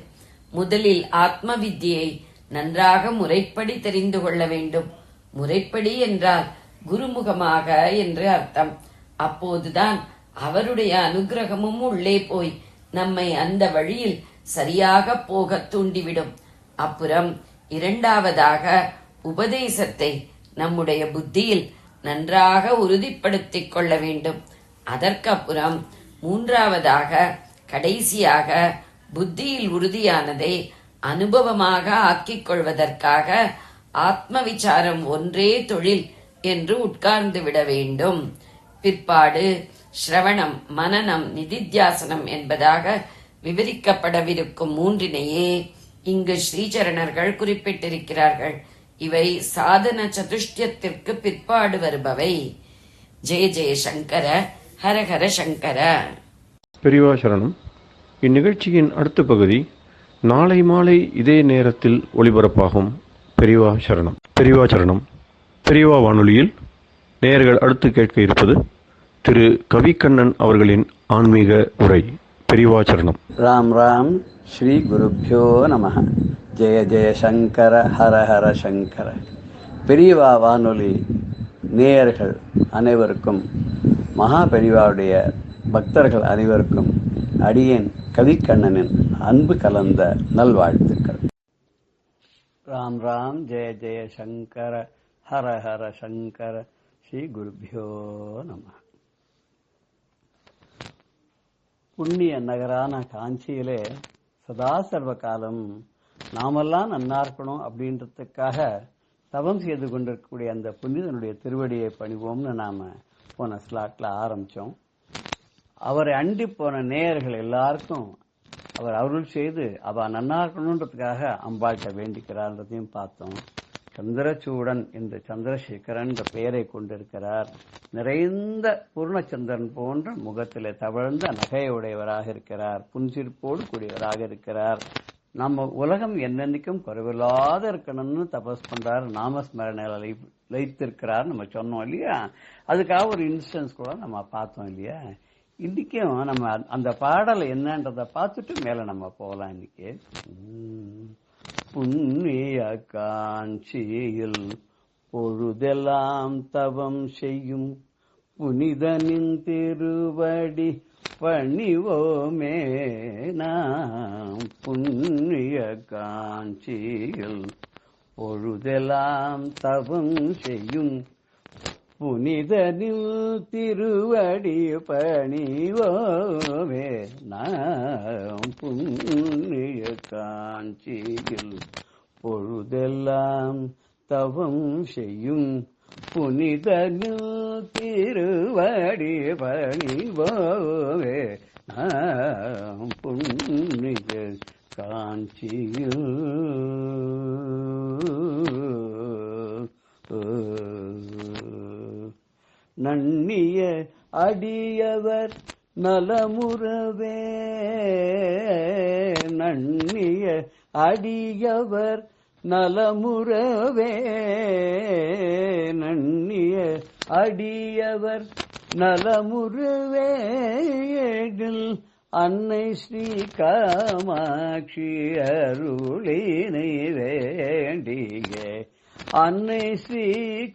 [SPEAKER 4] முதலில் ஆத்ம வித்தியை நன்றாக முறைப்படி தெரிந்து கொள்ள வேண்டும். முறைப்படி என்றால் குருமுகமாக என்று அர்த்தம். அப்போதுதான் அவருடைய அனுகிரகமும் உள்ளே போய் நம்மை அந்த வழியில் சரியாக போக தூண்டிவிடும். அப்புறம் இரண்டாவதாக உபதேசத்தை நம்முடைய புத்தியில் நன்றாக உறுதிப்படுத்திக் கொள்ள வேண்டும். அதற்கப்புறம் மூன்றாவதாக கடைசியாக புத்தியில் உறுதியானதை அனுபவமாக ஆக்கிக் கொள்வதற்காக ஆத்ம விசாரம் ஒன்றே தொழில் என்று உட்கார்ந்து விட வேண்டும். பிற்பாடு ஸ்ரவணம், மனனம், நிதித்தியாசனம் என்பதாக விவரிக்கப்படவிருக்கும் மூன்றினையே இங்கு ஸ்ரீசரணர்கள் குறிப்பிட்டிருக்கிறார்கள். இவை சாதன சதுஷ்டயத்திற்கு பிற்பாடு வருபவை. ஜெய ஜெய சங்கர, ஹரஹர சங்கர.
[SPEAKER 1] பெரியவா சரணம். இந்நிகழ்ச்சியின் அடுத்த பகுதி நாளை மாலை இதே நேரத்தில் ஒளிபரப்பாகும். பெரியவா சரணம். பெரியவா சரணம். பெரியவா வானொலியில் நேயர்கள் அடுத்து கேட்க இருப்பது திரு கவிக்கண்ணன் அவர்களின் ஆன்மீக உரை. பெரியவா சரணம்.
[SPEAKER 5] ராம் ராம். ஸ்ரீ குருப்யோ நமஹ. ஜெய ஜெய சங்கர, ஹர ஹர சங்கர. பெரியவா வானொலி நேயர்கள் அனைவருக்கும், மகா பெரியவாவுடைய பக்தர்கள் அனைவருக்கும் அடியேன் கவிக்கண்ணனின் அன்பு கலந்த நல்வாழ்த்துக்கள். ராம் ராம். ஜெய ஜெய சங்கர, ஹர ஹர சங்கர. ஸ்ரீ குருப்யோ நமஹ. புண்ணிய நகரான காஞ்சியிலே சதா சர்வ காலம் நாமெல்லாம் நன்னா இருக்கணும் அப்படின்றதுக்காக தவம் செய்து கொண்டிருக்கக்கூடிய அந்த புனிதனுடைய திருவடியை பணிவோம்னு நாம போன ஸ்லாட்ல ஆரம்பிச்சோம். அவரை அண்டி போன நேயர்கள் எல்லாருக்கும் அவர் அருள் செய்து அவ நன்னா இருக்கணுன்றதுக்காக அம்பாள்கிட்ட வேண்டிக்கிறார்ன்றதையும் பார்த்தோம். சந்திரசூடன் என்று சந்திரசேகரன் என்ற பெயரை கொண்டிருக்கிறார். நிறைந்த பூர்ணச்சந்திரன் போன்ற முகத்திலே தவழ்ந்த நகையுடையவராக இருக்கிறார். புன்சிரிப்போடு கூடியவராக இருக்கிறார். நம்ம உலகம் என்னென்னைக்கும் குறைவில்லாத இருக்கணும்னு தபஸ் பண்றார். நாமஸ்மரணையில லைத்திருக்கிறார் நம்ம சொன்னோம் இல்லையா. அதுக்காக ஒரு இன்ஸ்டன்ஸ் கூட நம்ம பார்த்தோம் இல்லையா. இன்னைக்கும் நம்ம அந்த பாடலை என்னன்றத பார்த்துட்டு மேல நம்ம போகலாம். இன்னைக்கு புண்ணிய காஞ்சியில் பொழுதெல்லாம் தவம் செய்யும் புனிதனின் திருவடி பணிவோமே நாம். புண்ணிய காஞ்சியில் பொழுதெல்லாம் தவம் செய்யும் புனிதனில் திருவடி பணிவோமே நாம். புண்ணிய காஞ்சியில் பொழுதெல்லாம் தவம் செய்யும் புனிதனில் திருவடி பணிவோமே நாம். புண்ணிய காஞ்சியில் நன்னிய அடியவர் நலமுறவே. நன்னிய அடியவர் நலமுறவே. நன்னிய அடியவர் நலமுறவே. அன்னை ஸ்ரீ காமாட்சி அருளினை வேண்டிய. அன்னை ஸ்ரீ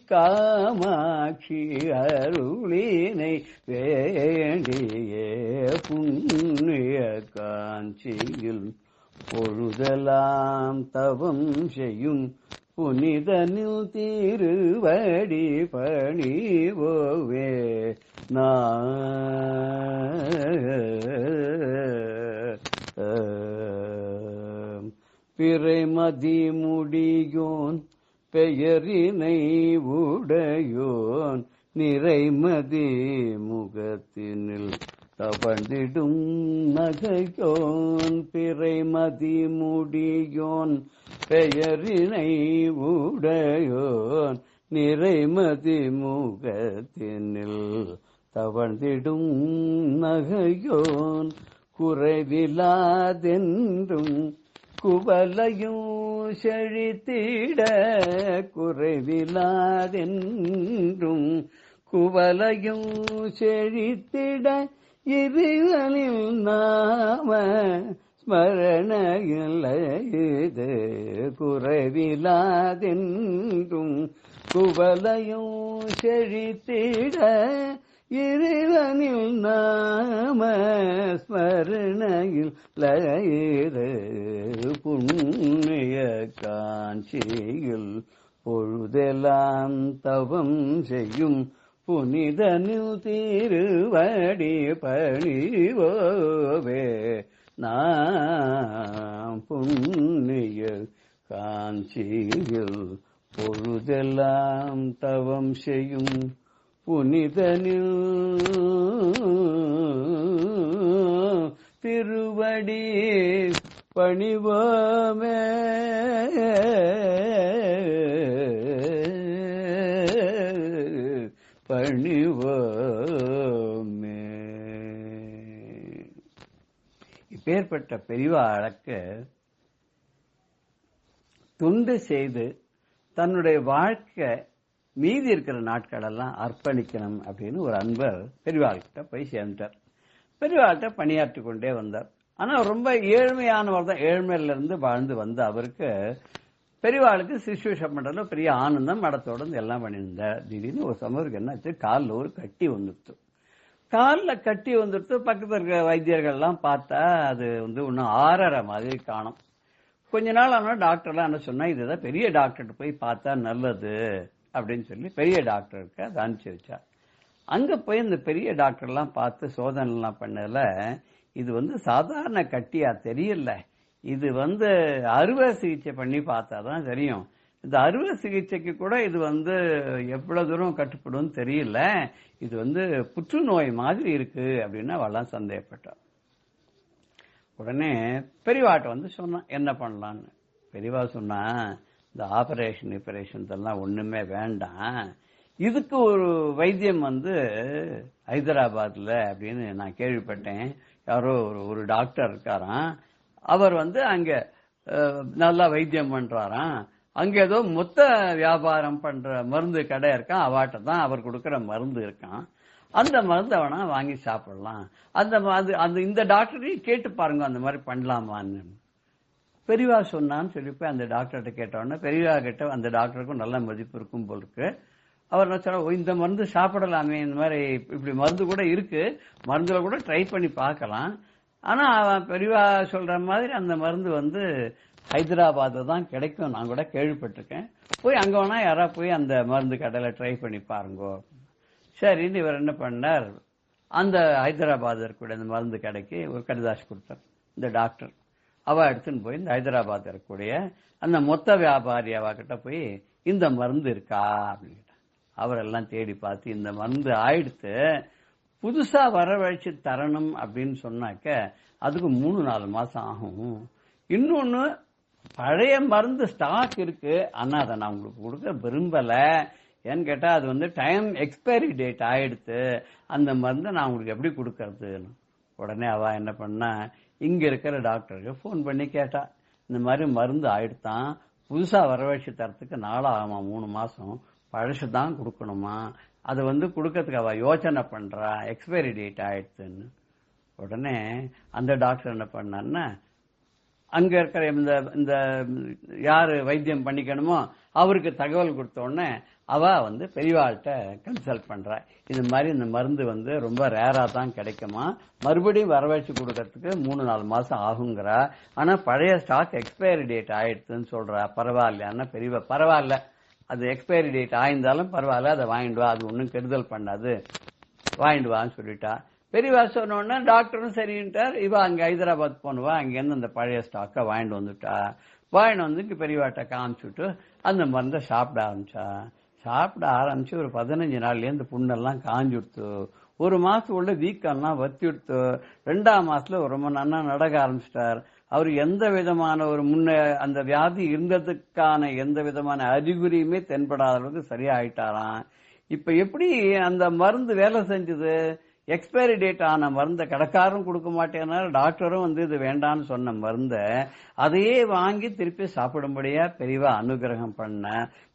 [SPEAKER 5] காமாட்சி அருளினை வேண்டிய. புண்ணிய காஞ்சியில் பொழுதெல்லாம் தவம் செய்யும் புனிதனில் திருவடி பணிவோவே பிறைமதி முடியோன் பெயரினை உடையோன் நிறைமதி முகத்தினில் தவழ்ந்திடும் நகையோன் பிறைமதி முடியோன் பெயரினை உடையோன் நிறைமதி முகத்தினில் தவழ்ந்திடும் நகையோன் குறைவிலாதென்றும் குவலையும் செழித்திட குறைவிலாதென்றும் குவலையும் செழித்திட இறைவனில் நாம ஸ்மரணையில் இது குறைவிலாதென்றும் குவலையும் செழித்திட இறைவனில் நாம ஸ்மரணையில் லயிது புண்ணிய காஞ்சியில் பொழுதெல்லாம் தவம் செய்யும் புனிதனில் திருவடி பணிவோவே நாம் புண்ணிய காஞ்சியில் பொழுதெல்லாம் தவம் செய்யும் புனிதனில் திருவடி பணிவோமே பணிவோமே. இப்பேற்பட்ட பெரியவா அளக்க துண்டு செய்து தன்னுடைய வாழ்க்கை மீதி இருக்கிற நாட்கள் எல்லாம் அர்ப்பணிக்கணும் அப்படின்னு ஒரு அன்பர் பெரியவாள்கிட்ட போய் சேர்ந்தார். பெரியவாள்கிட்ட பணியாற்றி கொண்டே வந்தார். ஆனா ரொம்ப ஏழ்மையானவர் தான். ஏழ்மையிலிருந்து வாழ்ந்து வந்த அவருக்கு பெரியவாளுக்கு சிசுவேஷன் பண்றதுல பெரிய ஆனந்தம் மடத்தோட எல்லாம் பண்ணியிருந்தார். திடீர்னு ஒரு சமயம் என்னாச்சு, காலில் ஒரு கட்டி வந்துடுத்து. காலில் கட்டி வந்துடுத்து. பக்கத்தில் இருக்கிற வைத்தியர்கள் எல்லாம் பார்த்தா அது இன்னும் ஆறற மாதிரி காணும். கொஞ்ச நாள் ஆனால் டாக்டர்லாம் என்ன சொன்னா, இதுதான் பெரிய டாக்டர்கிட்ட போய் பார்த்தா நல்லது அப்படின்னு சொல்லி பெரிய டாக்டருக்கு அதை அனுப்பிச்சு வச்சா. அங்க போய் இந்த பெரிய டாக்டர்லாம் பார்த்து சோதனை எல்லாம் பண்ணதுல இது சாதாரண கட்டியா தெரியல, இது அறுவை சிகிச்சை பண்ணி பார்த்தாதான் தெரியும். இந்த அறுவை சிகிச்சைக்கு கூட இது எவ்வளவு தூரம் கட்டுப்படும் தெரியல, இது புற்றுநோய் மாதிரி இருக்கு அப்படின்னு அவெல்லாம் சந்தேகப்பட்டா. உடனே பெரியவாட்ட சொன்னான் என்ன பண்ணலான்னு. பெரியவா சொன்னா, இந்த ஆபரேஷன் எல்லாம் ஒண்ணுமே வேண்டாம், இதுக்கு ஒரு வைத்தியம் ஹைதராபாத்ல அப்படின்னு நான் கேள்விப்பட்டேன். யாரோ ஒரு டாக்டர் இருக்காராம், அவர் அங்க நல்லா வைத்தியம் பண்றாராம். அங்க ஏதோ மொத்த வியாபாரம் பண்ற மருந்து கடை இருக்கான், அவாட்ட தான் அவர் கொடுக்கற மருந்து இருக்கான். அந்த மருந்து அவனா வாங்கி சாப்பிடலாம். அந்த இந்த டாக்டரையும் கேட்டு பாருங்க, அந்த மாதிரி பண்ணலாமான்னு பெரியவா சொன்னான்னு சொல்லி போய் அந்த டாக்டர்கிட்ட கேட்டோன்னா, பெரியவா கிட்ட அந்த டாக்டருக்கும் நல்ல மதிப்பு இருக்கும் போல் இருக்கு. அவர் என்ன சொன்னா, இந்த மருந்து சாப்பிடலாமே, இந்த மாதிரி இப்படி மருந்து கூட இருக்கு, மருந்துல கூட ட்ரை பண்ணி பார்க்கலாம். ஆனா அவன் பெரியவா சொல்ற மாதிரி அந்த மருந்து ஹைதராபாத்ல தான் கிடைக்கும், நான் கூட கேள்விப்பட்டிருக்கேன். போய் அங்க வேணா யாரா போய் அந்த மருந்து கடையில ட்ரை பண்ணி பாருங்க. சரின்னு இவர் என்ன பண்ணார், அந்த ஹைதராபாத் இருக்கக்கூடிய அந்த மருந்து கடைக்கு ஒரு கடிதாசி கொடுத்தார் இந்த டாக்டர். அவ எடுத்துன்னு போய் இந்த ஹைதராபாத் இருக்கக்கூடிய அந்த மொத்த வியாபாரி அவகிட்ட போய் இந்த மருந்து இருக்கா அப்படின்னு கேட்டார். அவரெல்லாம் தேடி பார்த்து இந்த மருந்து ஆயிடுத்து, புதுசா வரவழைச்சு தரணும் அப்படின்னு சொன்னாக்க அதுக்கு 3-4 மாசம் ஆகும். இன்னொன்னு பழைய மருந்து ஸ்டாக் இருக்கு, ஆனா அதை நான் உங்களுக்கு கொடுக்க விரும்பல. ஏன்னு கேட்டா அது டைம் எக்ஸ்பைரி டேட் ஆயிடுத்து, அந்த மருந்தை நான் உங்களுக்கு எப்படி கொடுக்கறது. உடனே அவ என்ன பண்ணா, இங்க இருக்கிற டாக்டருக்கு போன் பண்ணி கேட்டா, இந்த மாதிரி மருந்து ஆயிடுத்தான், புதுசா வரவழைச்சு தரத்துக்கு நாளாகுமா, 3 மாசம், பழசுதான் கொடுக்கணுமா, அது கொடுக்கறதுக்கு அவ யோசனை பண்றா, எக்ஸ்பைரி டேட் ஆயிடுச்சுன்னு. உடனே அந்த டாக்டர் என்ன பண்ணான்னா, அங்க இருக்கிற இந்த யாரு வைத்தியம் பண்ணிக்கணுமோ அவருக்கு தகவல் கொடுத்த உடனே அவ பெரியவாள்கிட்ட கன்சல்ட் பண்றா. இது மாதிரி இந்த மருந்து ரொம்ப ரேரா தான் கிடைக்குமா, மறுபடியும் வரவழைச்சு கொடுக்கறதுக்கு 3-4 மாசம் ஆகுங்கிறா. ஆனா பழைய ஸ்டாக் எக்ஸ்பைரி டேட் ஆயிடுச்சுன்னு சொல்றா. பரவாயில்ல பெரியவா, பரவாயில்ல, அது எக்ஸ்பைரி டேட் ஆயிருந்தாலும் பரவாயில்ல, அதை வாங்கிட்டு வா, அது ஒன்றும் கெடுதல் பண்ணாது, வாங்கிட்டு வான்னு சொல்லிட்டா. பெரியவா சொன்ன உடனே டாக்டரும் சரின்ட்டார். இவ அங்க ஹைதராபாத் போனவா, அங்கேருந்து அந்த பழைய ஸ்டாக்கை வாங்கிட்டு வந்துட்டா. வாங்கிட்டு வந்து பெரியவாட்ட காமிச்சுட்டு அந்த மருந்தை சாப்பிட ஆரம்பிச்சு ஒரு 15 நாள்லயே இந்த புண்ணெல்லாம் காஞ்சுடுத்து. 1 மாசத்துக்குள்ள வீக்கம்லாம் வத்தி எடுத்து. 2ஆம் மாசத்துல ரொம்ப நன்னா நடக்க ஆரம்பிச்சிட்டார். அவர் எந்த விதமான ஒரு அந்த வியாதி இருந்ததுக்கான எந்த விதமான அறிகுறியுமே தென்படாத அளவுக்கு சரியா ஆயிட்டாராம். இப்ப எப்படி அந்த மருந்து வேலை செஞ்சது? எக்ஸ்பைரி டேட் ஆன மருந்தை கடைக்காரரும் கொடுக்க மாட்டேன்னா, டாக்டரும் இது வேண்டான்னு சொன்ன மருந்தை அதையே வாங்கி திருப்பி சாப்பிடும்படியா பெரியவா அனுகிரகம் பண்ண.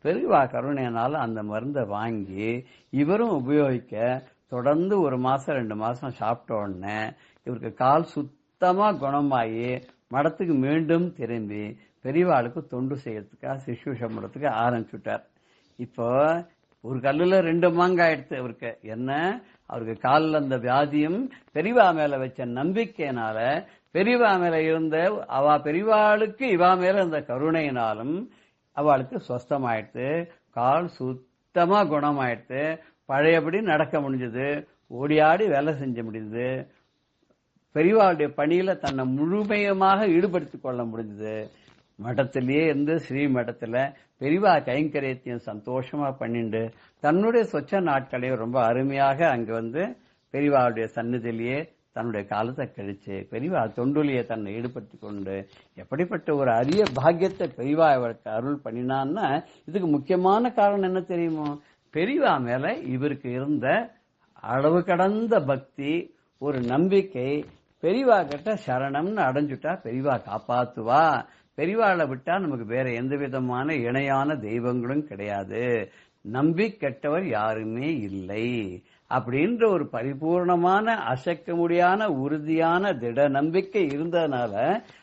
[SPEAKER 5] பெரியவா கருணையினால அந்த மருந்தை வாங்கி இவரும் உபயோகிக்க தொடர்ந்து 1 மாசம் 2 மாசம் சாப்பிட்ட உடனே இவருக்கு கால் சுத்தமா குணமாயி மடத்துக்கு மீண்டும் திரும்பி பெரியவாளுக்கு தொண்டு செய்யறதுக்காக சிசுஷம் பண்றதுக்கு ஆரம்பிச்சுட்டார். இப்போ ஒரு கல்லுல 2 மாங்காய் எடுத்து அவருக்கு என்ன, அவருக்கு காலில் அந்த வியாதியும் பெரியவா மேல வச்ச நம்பிக்கையினால, பெரியவா மேல இருந்த பெரியவாளுக்கு இவா மேல இருந்த கருணையினாலும் அவளுக்கு சொஸ்தமாயிடுத்து. கால் சுத்தமா குணமாயிடுத்து. பழையபடி நடக்க முடிஞ்சது. ஓடியாடி வேலை செஞ்ச முடிஞ்சது. பெரியவாளுடைய பணியில தன்னை முழுமையமாக ஈடுபடுத்திக் கொள்ள முடிஞ்சது. மடத்திலேயே இருந்து ஸ்ரீ மடத்துல பெரியவா கைங்கரியத்தையும் சந்தோஷமா பண்ணிண்டு தன்னுடைய சொச்ச நாட்களையும் ரொம்ப அருமையாக அங்க பெரியவாளுடைய சன்னதியிலேயே தன்னுடைய காலத்தை கழிச்சு பெரியவா தொண்டுலியை தன்னை ஈடுபடுத்திக் கொண்டு எப்படிப்பட்ட ஒரு அரிய பாக்கியத்தை பெரியவா இவருக்கு அருள் பண்ணினான்னா, இதுக்கு முக்கியமான காரணம் என்ன தெரியுமோ? பெரியவா மேல இவருக்கு இருந்த அளவு கடந்த பக்தி, ஒரு நம்பிக்கை. பெரியவா கிட்ட சரணம்னு அடைஞ்சுட்டா பெரியவா காப்பாத்துவா. பெரியவாளை விட்டா நமக்கு வேற எந்த விதமான இணையான தெய்வங்களும் கிடையாது. நம்பி கெட்டவர் யாருமே இல்லை அப்படின்ற ஒரு பரிபூர்ணமான அசைக்க முடியாத உறுதியான திட நம்பிக்கை இருந்ததுனால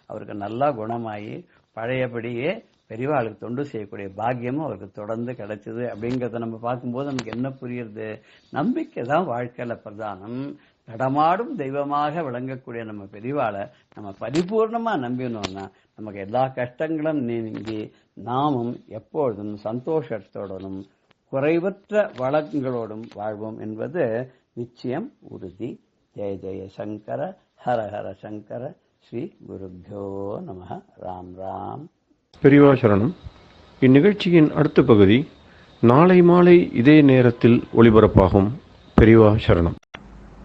[SPEAKER 5] அவருக்கு நல்லா குணமாயி பழையபடியே பெரியவாளுக்கு தொண்டு செய்யக்கூடிய பாக்கியமும் அவருக்கு தொடர்ந்து கிடைச்சது. அப்படிங்கறத நம்ம பார்க்கும்போது நமக்கு என்ன புரியுது? நம்பிக்கை தான் வாழ்க்கையில பிரதானம். நடமாடும் தெய்வமாக விளங்கக்கூடிய நம்ம பெரியவாளை நம்ம பரிபூர்ணமா நம்பினோம்னா நமக்கு எல்லா கஷ்டங்களும் நீங்கி நாமும் எப்பொழுதும் சந்தோஷத்தோடனும் குறைவற்ற வளங்களோடும் வாழ்வோம் என்பது நிச்சயம் உறுதி. ஜெய ஜெய சங்கர, ஹர ஹர சங்கர, ஸ்ரீ குருப்யோ நமஹ. ராம் ராம்.
[SPEAKER 1] பெரியவா சரணம். இந்நிகழ்ச்சியின் அடுத்த பகுதி நாளை மாலை இதே நேரத்தில் ஒளிபரப்பாகும். பெரியவா சரணம்.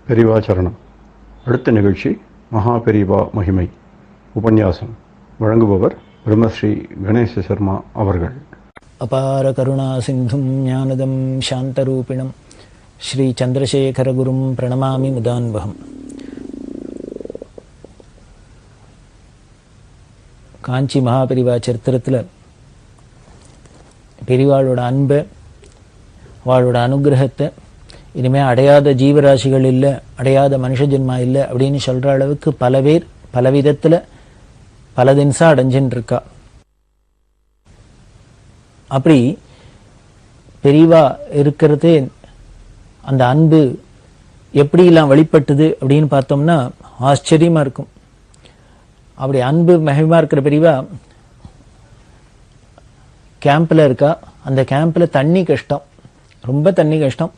[SPEAKER 1] பெரியவா சரணம். அடுத்த நிகழ்ச்சி மகா பெரியவா மகிமை உபன்யாசம். வழங்குபவர் பிரம்மஸ்ரீ கணேச சர்மா அவர்கள்.
[SPEAKER 2] அபார கருணா சிந்தும் ஞானதம் சாந்தரூபிணம் ஸ்ரீ சந்திரசேகரகுரும் பிரணமாமி முதான்வகம். காஞ்சி மகாபெரிவா சரித்திரத்தில் பெரிவாளோட அன்பை, அவளோட அனுகிரகத்தை இனிமே அடையாத ஜீவராசிகள் இல்லை, அடையாத மனுஷ ஜென்மா இல்லை அப்படின்னு சொல்ற அளவுக்கு பல பேர் பல விதத்துல பல தினசா அடைஞ்சுன்னு இருக்கா. அப்படி பெரியவா இருக்கிறதே அந்த அன்பு எப்படிலாம் வெளிப்பட்டது அப்படின்னு பார்த்தோம்னா ஆச்சரியமா இருக்கும். அப்படி அன்பு மகிமா இருக்கிற பெரியவா கேம்ப்ல இருக்கா. அந்த கேம்ப்ல தண்ணி கஷ்டம், ரொம்ப தண்ணி கஷ்டம்.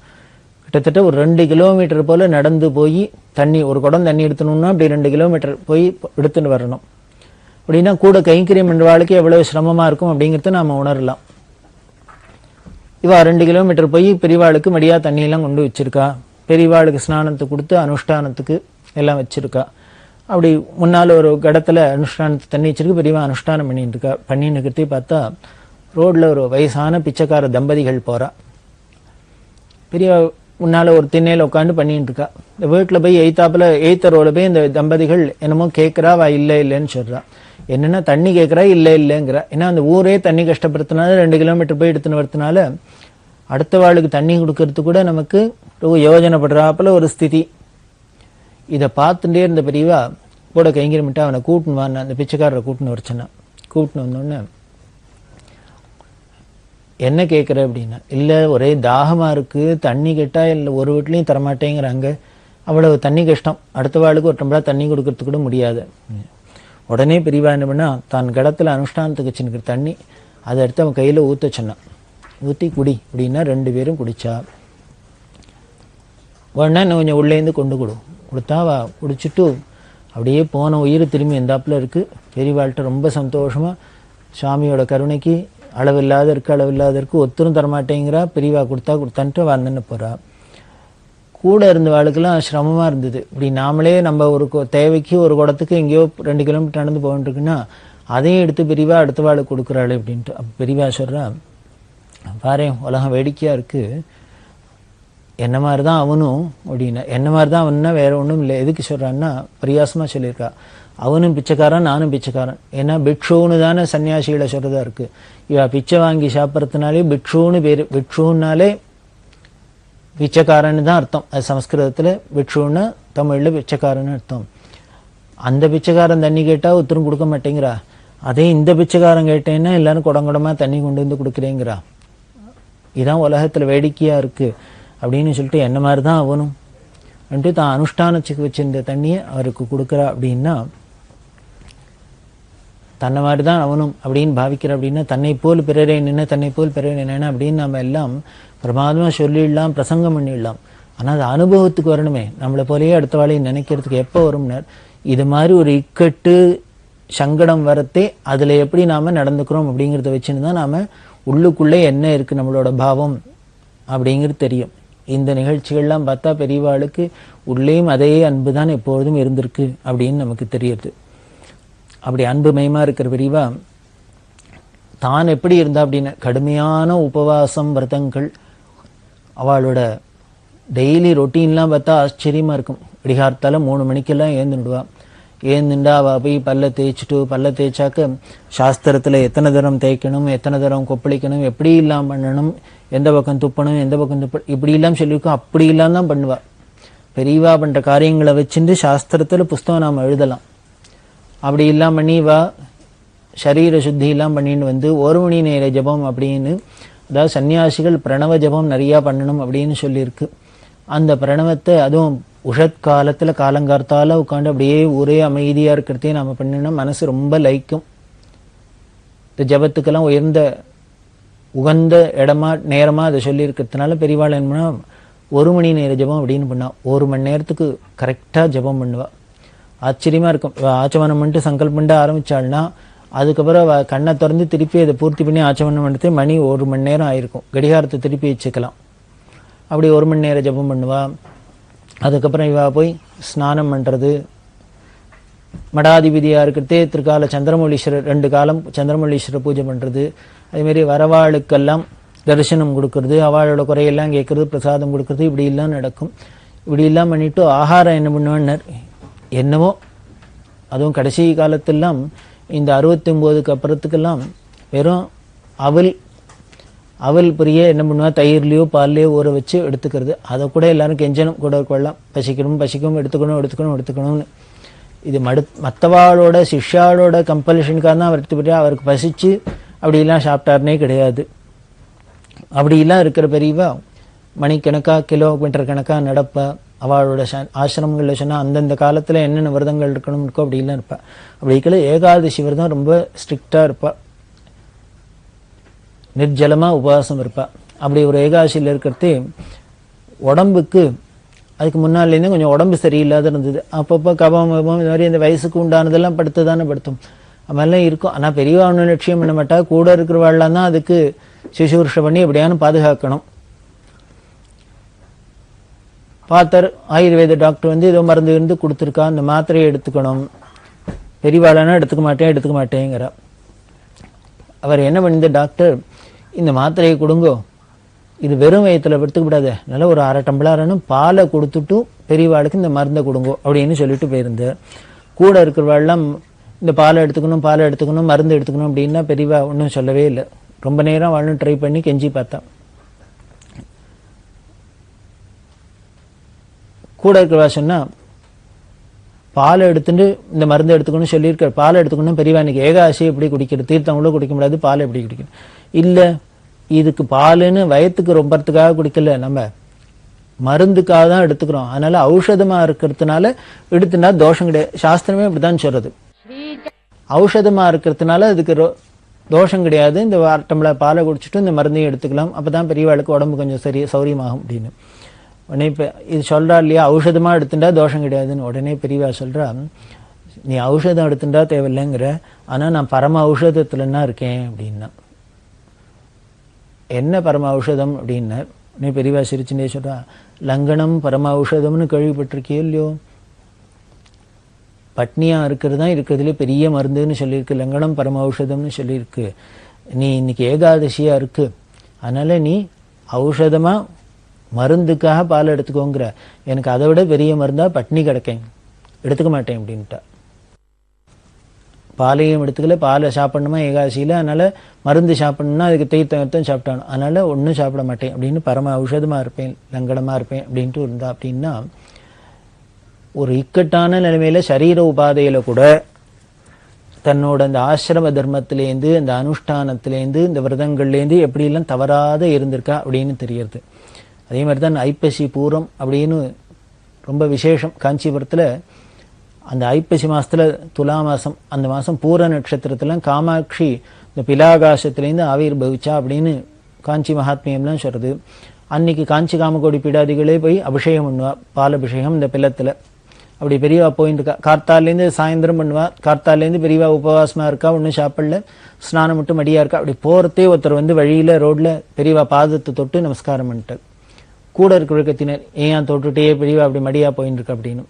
[SPEAKER 2] கிட்டத்தட்ட ஒரு 2 கிலோமீட்டர் போல நடந்து போய் தண்ணி, ஒரு குடம் தண்ணி எடுத்தணும்னா அப்படி 2 கிலோமீட்டர் போய் எடுத்துன்னு வரணும். அப்படின்னா கூட கைங்கரியம் என்ற வாழ்க்கை எவ்வளவு சிரமமா இருக்கும் அப்படிங்கிறத நாம உணரலாம். இவா 2 கிலோமீட்டர் போய் பெரியவாளுக்கு மடியா தண்ணியெல்லாம் கொண்டு வச்சிருக்கா. பெரியவாளுக்கு ஸ்நானத்துக்கு கொடுத்து அனுஷ்டானத்துக்கு எல்லாம் வச்சிருக்கா. அப்படி முன்னால ஒரு கடத்துல அனுஷ்டானத்துக்கு தண்ணி வச்சிருக்கு. பெரியவா அனுஷ்டானம் பண்ணிட்டு இருக்கா. பண்ணின்னு இருக்கிறதே பார்த்தா ரோட்ல ஒரு வயசான பிச்சைக்கார தம்பதிகள் போறா. பெரிய முன்னால ஒரு திண்ணையில உட்காந்து பண்ணிட்டு இருக்கா. இந்த வீட்டுல போய் எய்த்த ரோல போய் இந்த தம்பதிகள் என்னமோ கேட்கறா. வா இல்ல இல்லைன்னு சொல்றா. என்னன்னா தண்ணி கேட்கறா, இல்ல இல்லைங்கிறா. ஏன்னா அந்த ஊரே தண்ணி கஷ்டப்படுத்தினால 2 கிலோமீட்டர் போய் எடுத்துன்னு வரதுனால அடுத்த வாளுக்கு தண்ணி கொடுக்கறது கூட நமக்கு யோஜனைப்படுறாப்புல ஒரு ஸ்திதி. இதை பார்த்துட்டே இருந்த பெரியவா
[SPEAKER 6] கூட கைங்கரிமிட்டு அவனை கூட்டுன்னு வான்னு அந்த பிச்சைக்காரரை கூட்டுன்னு வரைச்சனா. கூட்டுன்னு வந்தோடனே என்ன கேட்குற அப்படின்னா, இல்லை ஒரே தாகமாக இருக்குது, தண்ணி கேட்டால் இல்லை ஒரு வீட்லேயும் தரமாட்டேங்கிறாங்க, அவ்வளவு தண்ணி கஷ்டம், அடுத்த வாளுக்கு ஒரு டம்ளர் தண்ணி கொடுக்கறது கூட முடியாது. உடனே பெரியவா என்ன பண்ணா, தான் கிடத்துல அனுஷ்டானத்துக்கு வச்சுருக்கிற தண்ணி அதை எடுத்து அவன் கையில் ஊற்ற சொன்னான். ஊற்றி குடி அப்படின்னா 2 பேரும் குடித்தா. உடனே இன்னும் கொஞ்சம் உள்ளேருந்து கொடுத்தா குடிச்சிட்டு அப்படியே போன உயிர் திரும்பி எந்தாப்புல இருக்குது. பெரியவாள்கிட்ட ரொம்ப சந்தோஷமாக சுவாமியோட கருணைக்கு அளவில்லாத இருக்கு, ஒத்தரும் தரமாட்டேங்கிறா, பெரியவா கொடுத்தான்ட்டு வந்துன்னு போகிறா. கூட இருந்த வாழ்க்கெல்லாம் சிரமமாக இருந்தது. இப்படி நாமளே நம்ம ஒரு தேவைக்கு ஒரு குடத்துக்கு எங்கேயோ 2 கிலோமீட்டர் நடந்து போகிட்டுருக்குன்னா அதையும் எடுத்து பெரியவா அடுத்த வாழ்க்கை கொடுக்குறாள் அப்படின்ட்டு. அப்போ பெரியவா சொல்கிறா, பாரு உலகம் வேடிக்கையாக இருக்குது, என்ன மாதிரி தான் அவனும் அப்படின்னா. என்ன மாதிரி தான் அவன்னா வேற ஒன்றும் இல்லை. எதுக்கு சொல்கிறான்னா பிரியாசமாக சொல்லியிருக்கா, அவனும் பிச்சைக்காரன் நானும் பிச்சைக்காரன். ஏன்னா பிக்ஷுன்னு தானே சன்னியாசிகளை சொல்கிறதா இருக்குது. இவ பிச்சை வாங்கி சாப்பிட்றதுனாலே பிக்ஷுன்னு பேர். பிக்ஷுன்னாலே பிச்சைக்காரன்னு தான் அர்த்தம். அது சமஸ்கிருதத்தில் பிக்ஷுன்னு, தமிழில் பிச்சைக்காரன்னு அர்த்தம். அந்த பிச்சைக்காரன் தண்ணி கேட்டால் ஒருத்தரும் கொடுக்க மாட்டேங்கிறா. அதே இந்த பிச்சைக்காரன் கேட்டேன்னா எல்லாரும் குடங்குடமாக தண்ணி கொண்டு வந்து கொடுக்குறேங்கிறா. இதுதான் உலகத்தில் வேடிக்கையாக இருக்குது அப்படின்னு சொல்லிட்டு என்ன மாதிரி தான் அவனும் வந்துட்டு தான் அனுஷ்டானத்துக்கு வச்சிருந்த தண்ணியை அவருக்கு கொடுக்குறா. அப்படின்னா தன்னை மாதிரி தான் அவனும் அப்படின்னு பாவிக்கிற. அப்படின்னா தன்னை போல் பிறரே நின்று தன்னை போல் பிறரே நின்று அப்படின்னு நம்ம எல்லாம் பிரமாதமாக சொல்லிடலாம், பிரசங்கம் பண்ணிடலாம். ஆனால் அது அனுபவத்துக்கு வரணுமே. நம்மளை போலேயே அடுத்த வாழையை நினைக்கிறதுக்கு எப்போ வரும்னார், இது மாதிரி ஒரு இக்கட்டு சங்கடம் வரத்தே அதில் எப்படி நாம் நடந்துக்கிறோம் அப்படிங்கிறத வச்சுன்னு தான் நாம் உள்ளுக்குள்ளே என்ன இருக்குது நம்மளோட பாவம் அப்படிங்கிறது தெரியும். இந்த நிகழ்ச்சிகள்லாம் பார்த்தா பெரியவாளுக்கு உள்ளேயும் அதே அன்பு தான் எப்பொழுதும் இருந்திருக்கு அப்படின்னு நமக்கு தெரியுது. அப்படி அன்பு மயமாக இருக்கிற பெரியவா தான் எப்படி இருந்தா அப்படின்னா, கடுமையான உபவாசம் விரதங்கள், அவளோட டெய்லி ரொட்டீன்லாம் பார்த்தா ஆச்சரியமாக இருக்கும். விடிகார்த்தால 3 மணிக்கெல்லாம் ஏந்துடுவா. ஏந்துண்டா அவள் போய் பல்ல தேய்ச்சாக்க சாஸ்திரத்தில் எத்தனை தரம் தேய்க்கணும், எத்தனை தரம் கொப்பளிக்கணும், எப்படி இல்லாமல் பண்ணணும், எந்த பக்கம் துப்பணும், எந்த பக்கம் இப்படி இல்லாமல் சொல்லியிருக்கோம். அப்படி இல்லாம தான் பண்ணுவா. பெரியவா பண்ணுற காரியங்களை வச்சுட்டு சாஸ்திரத்தில் புஸ்தகம் நாம் எழுதலாம். அப்படி இல்லாம பண்ணி சரீர சுத்தி எல்லாம் பண்ணிட்டு வந்து 1 மணி நேர ஜபம் அப்படின்னு, அதாவது சன்னியாசிகள் பிரணவ ஜபம் நிறையா பண்ணணும் அப்படின்னு சொல்லியிருக்கு. அந்த பிரணவத்தை அதுவும் உஷத்காலத்தில் காலங்கார்த்தால உட்காந்து அப்படியே ஒரே அமைதியாக இருக்கிறதே நம்ம பண்ணினோம், மனசு ரொம்ப லைக்கும். இந்த ஜபத்துக்கெல்லாம் உகந்த இடமா நேரமாக அதை சொல்லியிருக்கிறதுனால பெரியவாள் என்ன பண்ணா 1 மணி நேர ஜபம் அப்படின்னு பண்ணா. 1 மணி நேரத்துக்கு கரெக்டாக ஜபம் பண்ணுவா. ஆச்சரியமாக இருக்கும். ஆச்சமனம் பண்ணிட்டு சங்கல்பம் ஆரம்பித்தாள்னா அதுக்கப்புறம் கண்ணை திறந்து திருப்பி அதை பூர்த்தி பண்ணி ஆச்சமனம் பண்ணுறது மணி 1 மணி நேரம் ஆயிருக்கும். கடிகாரத்தை திருப்பி வச்சுக்கலாம். அப்படி 1 மணி நேரம் ஜபம் பண்ணுவா. அதுக்கப்புறம் இவா போய் ஸ்நானம் பண்ணுறது, மடாதிபதியாக இருக்கிறதே திருக்கால சந்திரமௌலீஸ்வரர் 2 காலம் சந்திரமௌலீஸ்வரர் பூஜை பண்ணுறது, அதேமாரி வரவாளுக்கெல்லாம் தரிசனம் கொடுக்கறது, அவளோட குறையெல்லாம் கேட்கறது, பிரசாதம் கொடுக்கறது, இப்படி எல்லாம் நடக்கும். இப்படி எல்லாம் பண்ணிட்டு ஆகாரம் என்ன பண்ணுவேன்னர், என்னவோ அதுவும் கடைசி காலத்தெல்லாம் இந்த 69க்கு அப்புறத்துக்கெல்லாம் வெறும் அவல் பொரிய என்ன பண்ணுவா, தயிர்லையோ பால்லையோ ஊற வச்சு எடுத்துக்கிறது. அதை கூட எல்லாரும் கெஞ்சனும் கூட கொள்ளலாம், பசிக்கும் எடுத்துக்கணும்னு. இது மற்றவாளோட சிஷ்யாளோட கம்பல்ஷனுக்காக தான் அவருக்கு பசிச்சு அப்படிலாம் சாப்பிட்டாருனே கிடையாது. அப்படிலாம் இருக்கிற பெரியவா மணிக்கணக்காக கிலோமீட்டர் கணக்காக நடப்பா. அவளோட ஆசிரமங்களில் சொன்னால் அந்தந்த காலத்தில் என்னென்ன விரதங்கள் இருக்கணும்னுக்கோ அப்படிலாம் இருப்பாள். அப்படி இருக்கல ஏகாதசி விரதம் ரொம்ப ஸ்ட்ரிக்டாக இருப்பாள், நிர்ஜலமாக உபவாசம் இருப்பாள். அப்படி ஒரு ஏகாதசியில் இருக்கிறதே உடம்புக்கு அதுக்கு முன்னாலேருந்து கொஞ்சம் உடம்பு சரியில்லாத இருந்தது. அப்பப்போ கபம் இது மாதிரி இந்த வயசுக்கு உண்டானதெல்லாம் படுத்தும் அது மாதிரிலாம் இருக்கும். ஆனால் பெரியவா ஒன்றும் லட்சியம் பண்ண மாட்டா, கூட இருக்கிறவாள்லாம் தான் அதுக்கு சிசுருஷை பண்ணி எப்படியானு பாதுகாக்கணும். பார்த்தார் ஆயுர்வேத டாக்டர் வந்து ஏதோ மருந்து இருந்து கொடுத்துருக்கா, அந்த மாத்திரையை எடுத்துக்கணும். பெரியவாளானா எடுத்துக்க மாட்டேங்கிறா. அவர் என்ன பண்ணிந்த டாக்டர், இந்த மாத்திரையை கொடுங்கோ, இது வெறும் வயத்தில் எடுத்துக்கப்படாது, நல்லா ஒரு 1/2 டம்ளர்னு பாலை கொடுத்துட்டு பெரியவாளுக்கு இந்த மருந்தை கொடுங்கோ அப்படின்னு சொல்லிட்டு போயிருந்தார். கூட இருக்கிறவாள்லாம் இந்த பாலை எடுத்துக்கணும் மருந்து எடுத்துக்கணும் அப்படின்னா பெரியவா ஒன்றும் சொல்லவே இல்லை. ரொம்ப நேரம் வாழணும் ட்ரை பண்ணி கெஞ்சி பார்த்தா. கூட இருக்கிறவா சொன்னா, பாலை எடுத்துட்டு இந்த மருந்து எடுத்துக்கணும்னு சொல்லியிருக்காரு. பாலை எடுத்துக்கணும் பெரியவா இன்னைக்கு ஏகாதசி எப்படி குடிக்கிறது, தீர்த்தம் கூட குடிக்க முடியாது, பால் எப்படி குடிக்கணும்? இல்ல, இதுக்கு பாலுன்னு வயத்துக்கு ரொம்பறதுக்காக குடிக்கல, நம்ம மருந்துக்காக தான் எடுத்துக்கிறோம். அதனால ஔஷதமா இருக்கிறதுனால எடுத்துனா தோஷம் கிடையாது. சாஸ்திரமே இப்படிதான் சொல்றது. ஔஷதமா இருக்கிறதுனால அதுக்கு தோஷம் கிடையாது. இந்த டம்ளர் பாலை குடிச்சிட்டு இந்த மருந்தையும் எடுத்துக்கலாம், அப்பதான் பெரியவாளுக்கு உடம்பு கொஞ்சம் சௌரியமாகும் அப்படின்னு. உடனே இப்போ இது சொல்றா இல்லையா, ஔஷதமா எடுத்துட்டா தோஷம் கிடையாதுன்னு. உடனே பெரியவா சொல்றா, நீ ஔஷதம் எடுத்துட்டா தேவையில்லைங்கிற, ஆனா நான் பரம ஔஷதத்துலன்னா இருக்கேன் அப்படின்னா. என்ன பரம ஔஷதம் அப்படின்னா, நீ பெரியவா சிரிச்சுட்டே சொல்றா, லங்கனம் பரம ஔஷதம்னு கேள்விப்பட்டிருக்கியோ இல்லையோ? பட்னியா இருக்கிறது தான் இருக்கிறதுல பெரிய மருந்துன்னு சொல்லியிருக்கு, லங்கனம் பரம ஔஷதம்னு சொல்லியிருக்கு. நீ இன்னைக்கு ஏகாதசியா இருக்கு, அதனால நீ ஔஷதமா மருந்துக்காக பால் எடுத்துக்கோங்கிற, எனக்கு அதை விட பெரிய மருந்தா பட்னி கிடக்கேன், எடுத்துக்க மாட்டேன் அப்படின்ட்டா. பாலையும் எடுத்துக்கல, பாலை சாப்பிடணுமா ஏகாதசியில, அதனால மருந்து சாப்பிடணும்னா அதுக்கு தீர்த்தம் சாப்பிட்டானு, அதனால ஒன்றும் சாப்பிட மாட்டேன் அப்படின்னு பரம ஔஷதமா இருப்பேன், லங்கனமா இருப்பேன் அப்படின்ட்டு இருந்தா. அப்படின்னா ஒரு இக்கட்டான நிலைமையில சரீர உபாதையில கூட தன்னோட அந்த ஆசிரம தர்மத்திலேருந்து, அந்த அனுஷ்டானத்திலேருந்து, இந்த விரதங்கள்லேருந்து எப்படியெல்லாம் தவறாத இருந்திருக்கா அப்படின்னு தெரியறது. அதே மாதிரி தான் ஐப்பசி பூரம் அப்படின்னு ரொம்ப விசேஷம். காஞ்சிபுரத்தில் அந்த ஐப்பசி மாசத்துல துலா மாசம், அந்த மாசம் பூர நட்சத்திரத்துல காமாட்சி இந்த பிலாகாசத்திலேருந்து ஆவிர் பவிச்சா அப்படின்னு காஞ்சி மகாத்மியம்லாம் சொல்றது. அன்னைக்கு காஞ்சி காமகோடி பீடாதிகளே போய் அபிஷேகம் பண்ணுவா, பால் அபிஷேகம் இந்த பிள்ளத்துல. அப்படி பெரியவா போயிட்டு இருக்கா, கார்த்தாலேருந்து சாயந்தரம் பண்ணுவா. கார்த்தாலேருந்து பெரியவா உபவாசமா இருக்கா, ஒன்றும் சாப்பிடல, ஸ்நானம் மட்டும் மடியா இருக்கா. அப்படி போறதே ஒருத்தர் வந்து வழியில ரோட்ல பெரியவா பாதத்தை தொட்டு நமஸ்காரம் பண்ணிட்டார். கூட இருக்கிற விளக்கத்தினர், ஏன் தொட்டுட்டே பெரியவா அப்படி மடியா போயின்னு இருக்க அப்படின்னு.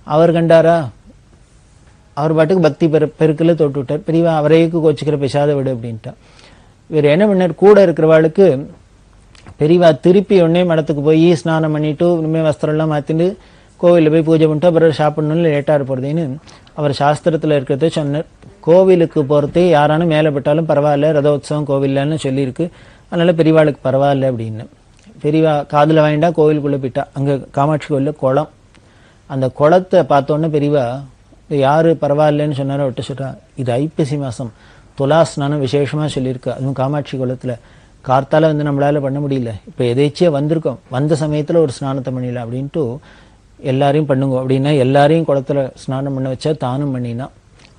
[SPEAKER 6] அவர் கண்டாரா, அவர் பாட்டுக்கு பக்தி பெருக்கில் தொட்டு விட்டார். பெரியவா அவரைக்கு கோச்சிக்கிற பேசாத விடு அப்படின்ட்டா. இவர் என்ன பண்ணார், கூட இருக்கிறவாளுக்கு பெரியவா திருப்பி உடனே மடத்துக்கு போய் ஸ்நானம் பண்ணிட்டு இனிமேல் வஸ்திரம்லாம் மாற்றிட்டு கோவிலில் போய் பூஜை பண்ணிட்டு அப்புறம் சாப்பிடணும்னு லேட்டாக போகிறதுன்னு அவர் சாஸ்திரத்தில் இருக்கிறத சொன்னார். கோவிலுக்கு போகிறதே யாரானும் மேலே பட்டாலும் பரவாயில்ல, ரதோத்சவம் கோவில்லன்னு சொல்லியிருக்கு, அதனால பெரியவாளுக்கு பரவாயில்ல அப்படின்னு. பெரியவா காதில் வாங்கிட்டா கோவிலுக்குள்ளே போயிட்டா. அங்கே காமாட்சி கோவிலில் குளம், அந்த குளத்தை பார்த்தோன்னே பெரியவா யாரு பரவாயில்லன்னு சொன்னாரோ விட்டு சொல்றா, இது ஐப்பசி மாசம் துலா ஸ்நானம் விசேஷமா சொல்லியிருக்கு, அதுவும் காமாட்சி குளத்துல. கார்த்தால வந்து நம்மளால பண்ண முடியல, இப்ப எதேச்சியா வந்திருக்கோம், வந்த சமயத்துல ஒரு ஸ்நானத்தை பண்ணிடலாம் அப்படின்ட்டு எல்லாரையும் பண்ணுங்க அப்படின்னா எல்லாரையும் குளத்துல ஸ்நானம் பண்ண வச்சா தானும் பண்ணினா.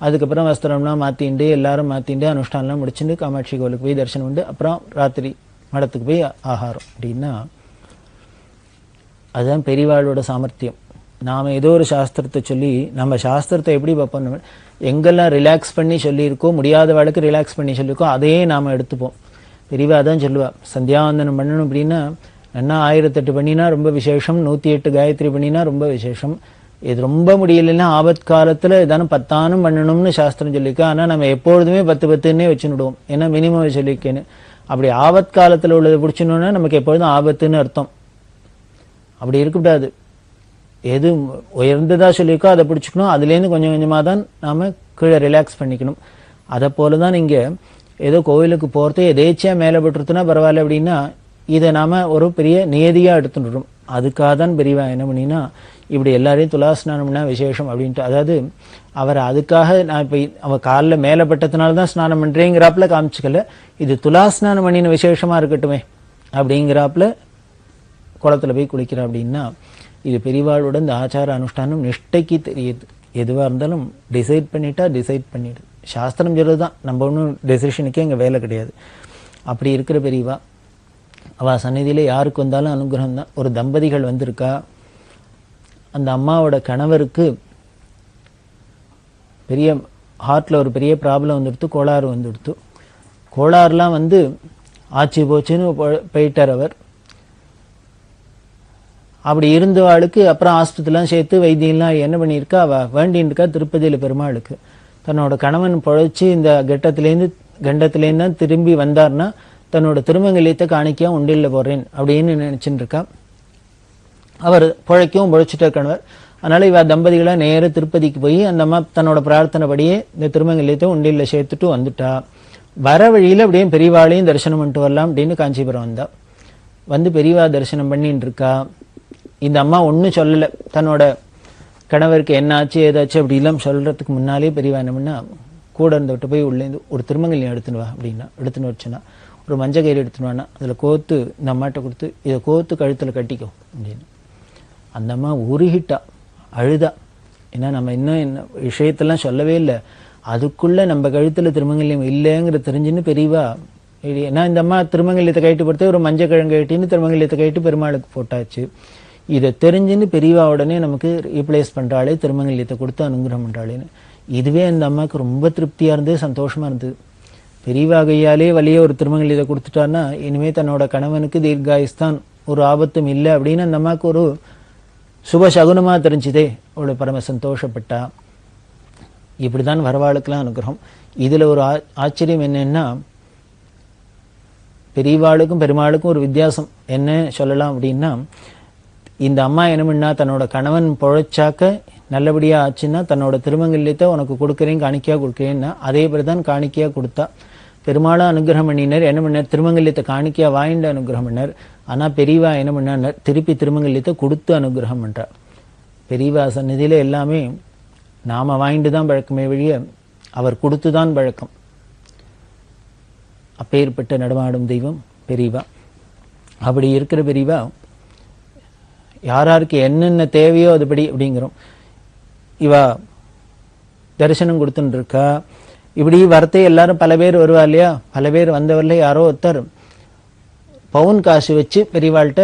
[SPEAKER 6] அதுக்கப்புறம் வஸ்திரம்லாம் மாத்திண்டு எல்லாரும் மாத்திண்டு அனுஷ்டானம்லாம் முடிச்சுட்டு காமாட்சி கோவிலுக்கு போய் தரிசனம் பண்ணி அப்புறம் ராத்திரி மடத்துக்கு போய் ஆகாரம் அப்படின்னா அதுதான் பெரியவாளோட சாமர்த்தியம். நாம் ஏதோ ஒரு சாஸ்திரத்தை சொல்லி நம்ம சாஸ்திரத்தை எப்படி பார்ப்போம், எங்கெல்லாம் ரிலாக்ஸ் பண்ணி சொல்லியிருக்கோ, முடியாத வாழ்க்கை ரிலாக்ஸ் பண்ணி சொல்லியிருக்கோ அதையே நாம் எடுத்துப்போம். பெரியவா தான் சொல்லுவா, சந்தியாவந்தனம் பண்ணணும் அப்படின்னா என்ன 1008 பண்ணினா ரொம்ப விசேஷம், 108 காயத்ரி பண்ணினா ரொம்ப விசேஷம். இது ரொம்ப முடியலைன்னா ஆபத் காலத்தில் ஏதானும் 10 பண்ணணும்னு சாஸ்திரம் சொல்லியிருக்கா. ஆனால் நம்ம எப்பொழுதுமே 10 வச்சுடுவோம், ஏன்னா மினிமம் சொல்லியிருக்கேன்னு. அப்படி ஆபத் காலத்தில் உள்ளதை பிடிச்சணுன்னா நமக்கு எப்பொழுதும் ஆபத்துன்னு அர்த்தம். அப்படி இருக்கக்கூடாது, எது உயர்ந்ததா சொல்லியிருக்கோ அதை பிடிச்சிக்கணும், அதுலேருந்து கொஞ்சம் கொஞ்சமாக தான் நாம் கீழே ரிலாக்ஸ் பண்ணிக்கணும். அதை போல தான் இங்கே ஏதோ கோவிலுக்கு போகிறதே எதேச்சியாக மேலே பட்டுருத்துனா பரவாயில்ல அப்படின்னா இதை நாம் ஒரு பெரிய நியதியாக எடுத்துட்டுறோம். அதுக்காக தான் பெரியவா என்ன பண்ணினா இப்படி எல்லாரையும் துலாஸ்நானம்னா விசேஷம் அப்படின்ட்டு, அதாவது அவர் அதுக்காக நான் இப்போ அவள் காலில் மேலே பட்டதுனால தான் ஸ்நானம் பண்ணுறேங்கிறாப்புல காமிச்சிக்கல, இது துலாஸ்நானம் பண்ணின விசேஷமாக இருக்கட்டுமே அப்படிங்கிறாப்புல குளத்தில் போய் குளிக்கிறா. அப்படின்னா இது பெரியவாளோட இந்த ஆச்சார அனுஷ்டானம் நிஷ்டைக்கு தெரியுது. எதுவாக இருந்தாலும் டிசைட் பண்ணிட்டா டிசைட் பண்ணிடு, சாஸ்திரம் சொல்றது தான், நம்ம ஒன்றும் டெசிஷனுக்கே இங்கே வேலை கிடையாது. அப்படி இருக்கிற பெரியவா அவள் சந்நிதியில யாருக்கு வந்தாலும் அனுகிரகம் தான். ஒரு தம்பதிகள் வந்திருக்கா, அந்த அம்மாவோட கணவருக்கு பெரிய ஹார்ட்டில் ஒரு பெரிய ப்ராப்ளம் வந்துடுத்து, கோளாறு வந்துடுத்து. கோளாறுலாம் வந்து ஆச்சு போச்சுன்னு போயிட்டார் அவர். அப்படி இருந்தவாளுக்கு அப்புறம் ஆஸ்பத்திரிலாம் சேர்த்து வைத்தியம்லாம் என்ன பண்ணியிருக்கா, அவள் வேண்டின்னு இருக்கா திருப்பதியில் பெருமாளுக்கு. தன்னோட கணவன் பொழைச்சி இந்த கண்டத்திலேருந்து தான் திரும்பி வந்தார்னா தன்னோட திருமங்கல்யத்தை காணிக்கையா உண்டியில் போடுறேன் அப்படின்னு நினைச்சுட்டு இருக்கா. அவர் பொழைக்கவும் பொழைச்சிட்ட கணவர். அதனால இவ தம்பதிகளா நேர திருப்பதிக்கு போய் அந்த அம்மா தன்னோட பிரார்த்தனைப்படியே இந்த திருமங்கல்யத்தை உண்டியில் சேர்த்துட்டு வந்துட்டா. வர வழியில அப்படியே பெரியவாளையும் தரிசனம் பண்ணிட்டு வரலாம் அப்படின்னு காஞ்சிபுரம் வந்தா. வந்து பெரியவா தரிசனம் பண்ணிட்டு இருக்கா. இந்த அம்மா ஒன்றும் சொல்லலை, தன்னோட கணவருக்கு என்ன ஆச்சு ஏதாச்சு அப்படிலாம் சொல்கிறதுக்கு முன்னாலே பெரியவா என்ன பண்ணா, கூட இருந்துவிட்டு போய் உள்ளேருந்து ஒரு திருமங்கல்யம் எடுத்துன்னு வா அப்படின்னா, எடுத்துன்னு வச்சுன்னா ஒரு மஞ்சள் கயிறு எடுத்துன்னு வானா அதில் கோத்து இந்த அம்மாட்ட கொடுத்து இதை கோத்து கழுத்தில் கட்டிக்கோ அப்படின்னு. அந்த அம்மா உருகிட்டா, அழுதா. ஏன்னா நம்ம இன்னும் என்ன விஷயத்தெல்லாம் சொல்லவே இல்லை, அதுக்குள்ளே நம்ம கழுத்தில் திருமங்கல்யம் இல்லைங்கிற தெரிஞ்சுன்னு பெரியவா. ஏன்னா இந்த அம்மா திருமங்கல்யத்தை கைட்டு பொறுத்து ஒரு மஞ்சள் கிழங்கு கட்டின்னு திருமங்கல்யத்தை கைட்டு பெருமாளுக்கு போட்டாச்சு. இதை தெரிஞ்சுன்னு பெரியவா உடனே நமக்கு ரீப்ளேஸ் பண்ணுறாளே, திருமங்கல்யத்தை கொடுத்து அனுகிரகம் பண்ணுறாளேன்னு. இதுவே அந்த அம்மாவுக்கு ரொம்ப திருப்தியாக இருந்தது, சந்தோஷமாக இருந்தது. பெரியவா கையாலே வழியே ஒரு திருமங்கல்யத்தை கொடுத்துட்டான்னா இனிமேல் தன்னோட கணவனுக்கு தீர்காயுஸ்தான், ஒரு ஆபத்தும் இல்லை அப்படின்னு அந்த அம்மாவுக்கு ஒரு சுப சகுனமாக தெரிஞ்சுதே. அவளை பரம சந்தோஷப்பட்டா. இப்படி தான் வரவாளுக்கெல்லாம் அனுகிரகம். இதில் ஒரு ஆச்சரியம் என்னன்னா, பெரியவாளுக்கும் பெருமாளுக்கும் ஒரு வித்தியாசம் என்ன சொல்லலாம் அப்படின்னா, இந்த அம்மா என்ன பண்ணா, தன்னோட கணவன் பொழைச்சாக்க நல்லபடியாக ஆச்சுன்னா தன்னோட திருமங்கல்யத்தை உனக்கு கொடுக்குறேன் காணிக்கையாக கொடுக்குறேன்னா அதே மாதிரி தான் காணிக்கையாக கொடுத்தா. பெருமாளும் அனுகிரகம் பண்ணினார். என்ன பண்ணார், திருமங்கல்யத்தை காணிக்கையாக வாங்கிட்டு அனுகிரகம் பண்ணார். ஆனால் பெரியவா என்ன பண்ணார், திருப்பி திருமங்கல்யத்தை கொடுத்து அனுகிரகம் பண்ணுறார். பெரியவா சந்நிதியில் எல்லாமே நாம் வாங்கிட்டு தான் பழக்கமே வழிய அவர் கொடுத்து தான் பழக்கம். அப்பேற்பட்ட நடமாடும் தெய்வம் பெரியவா. அப்படி இருக்கிற பெரியவா யாராருக்கு என்னென்ன தேவையோ அதுபடி அப்படிங்கிறோம். இவா தரிசனம் கொடுத்துட்டு இருக்கா. இப்படி வரத்தே எல்லாரும் பல பேர் வருவா இல்லையா, பல பேர் வந்தவரில் யாரோ ஒருத்தர் பவுன் காசு வச்சு பெரியவாள்கிட்ட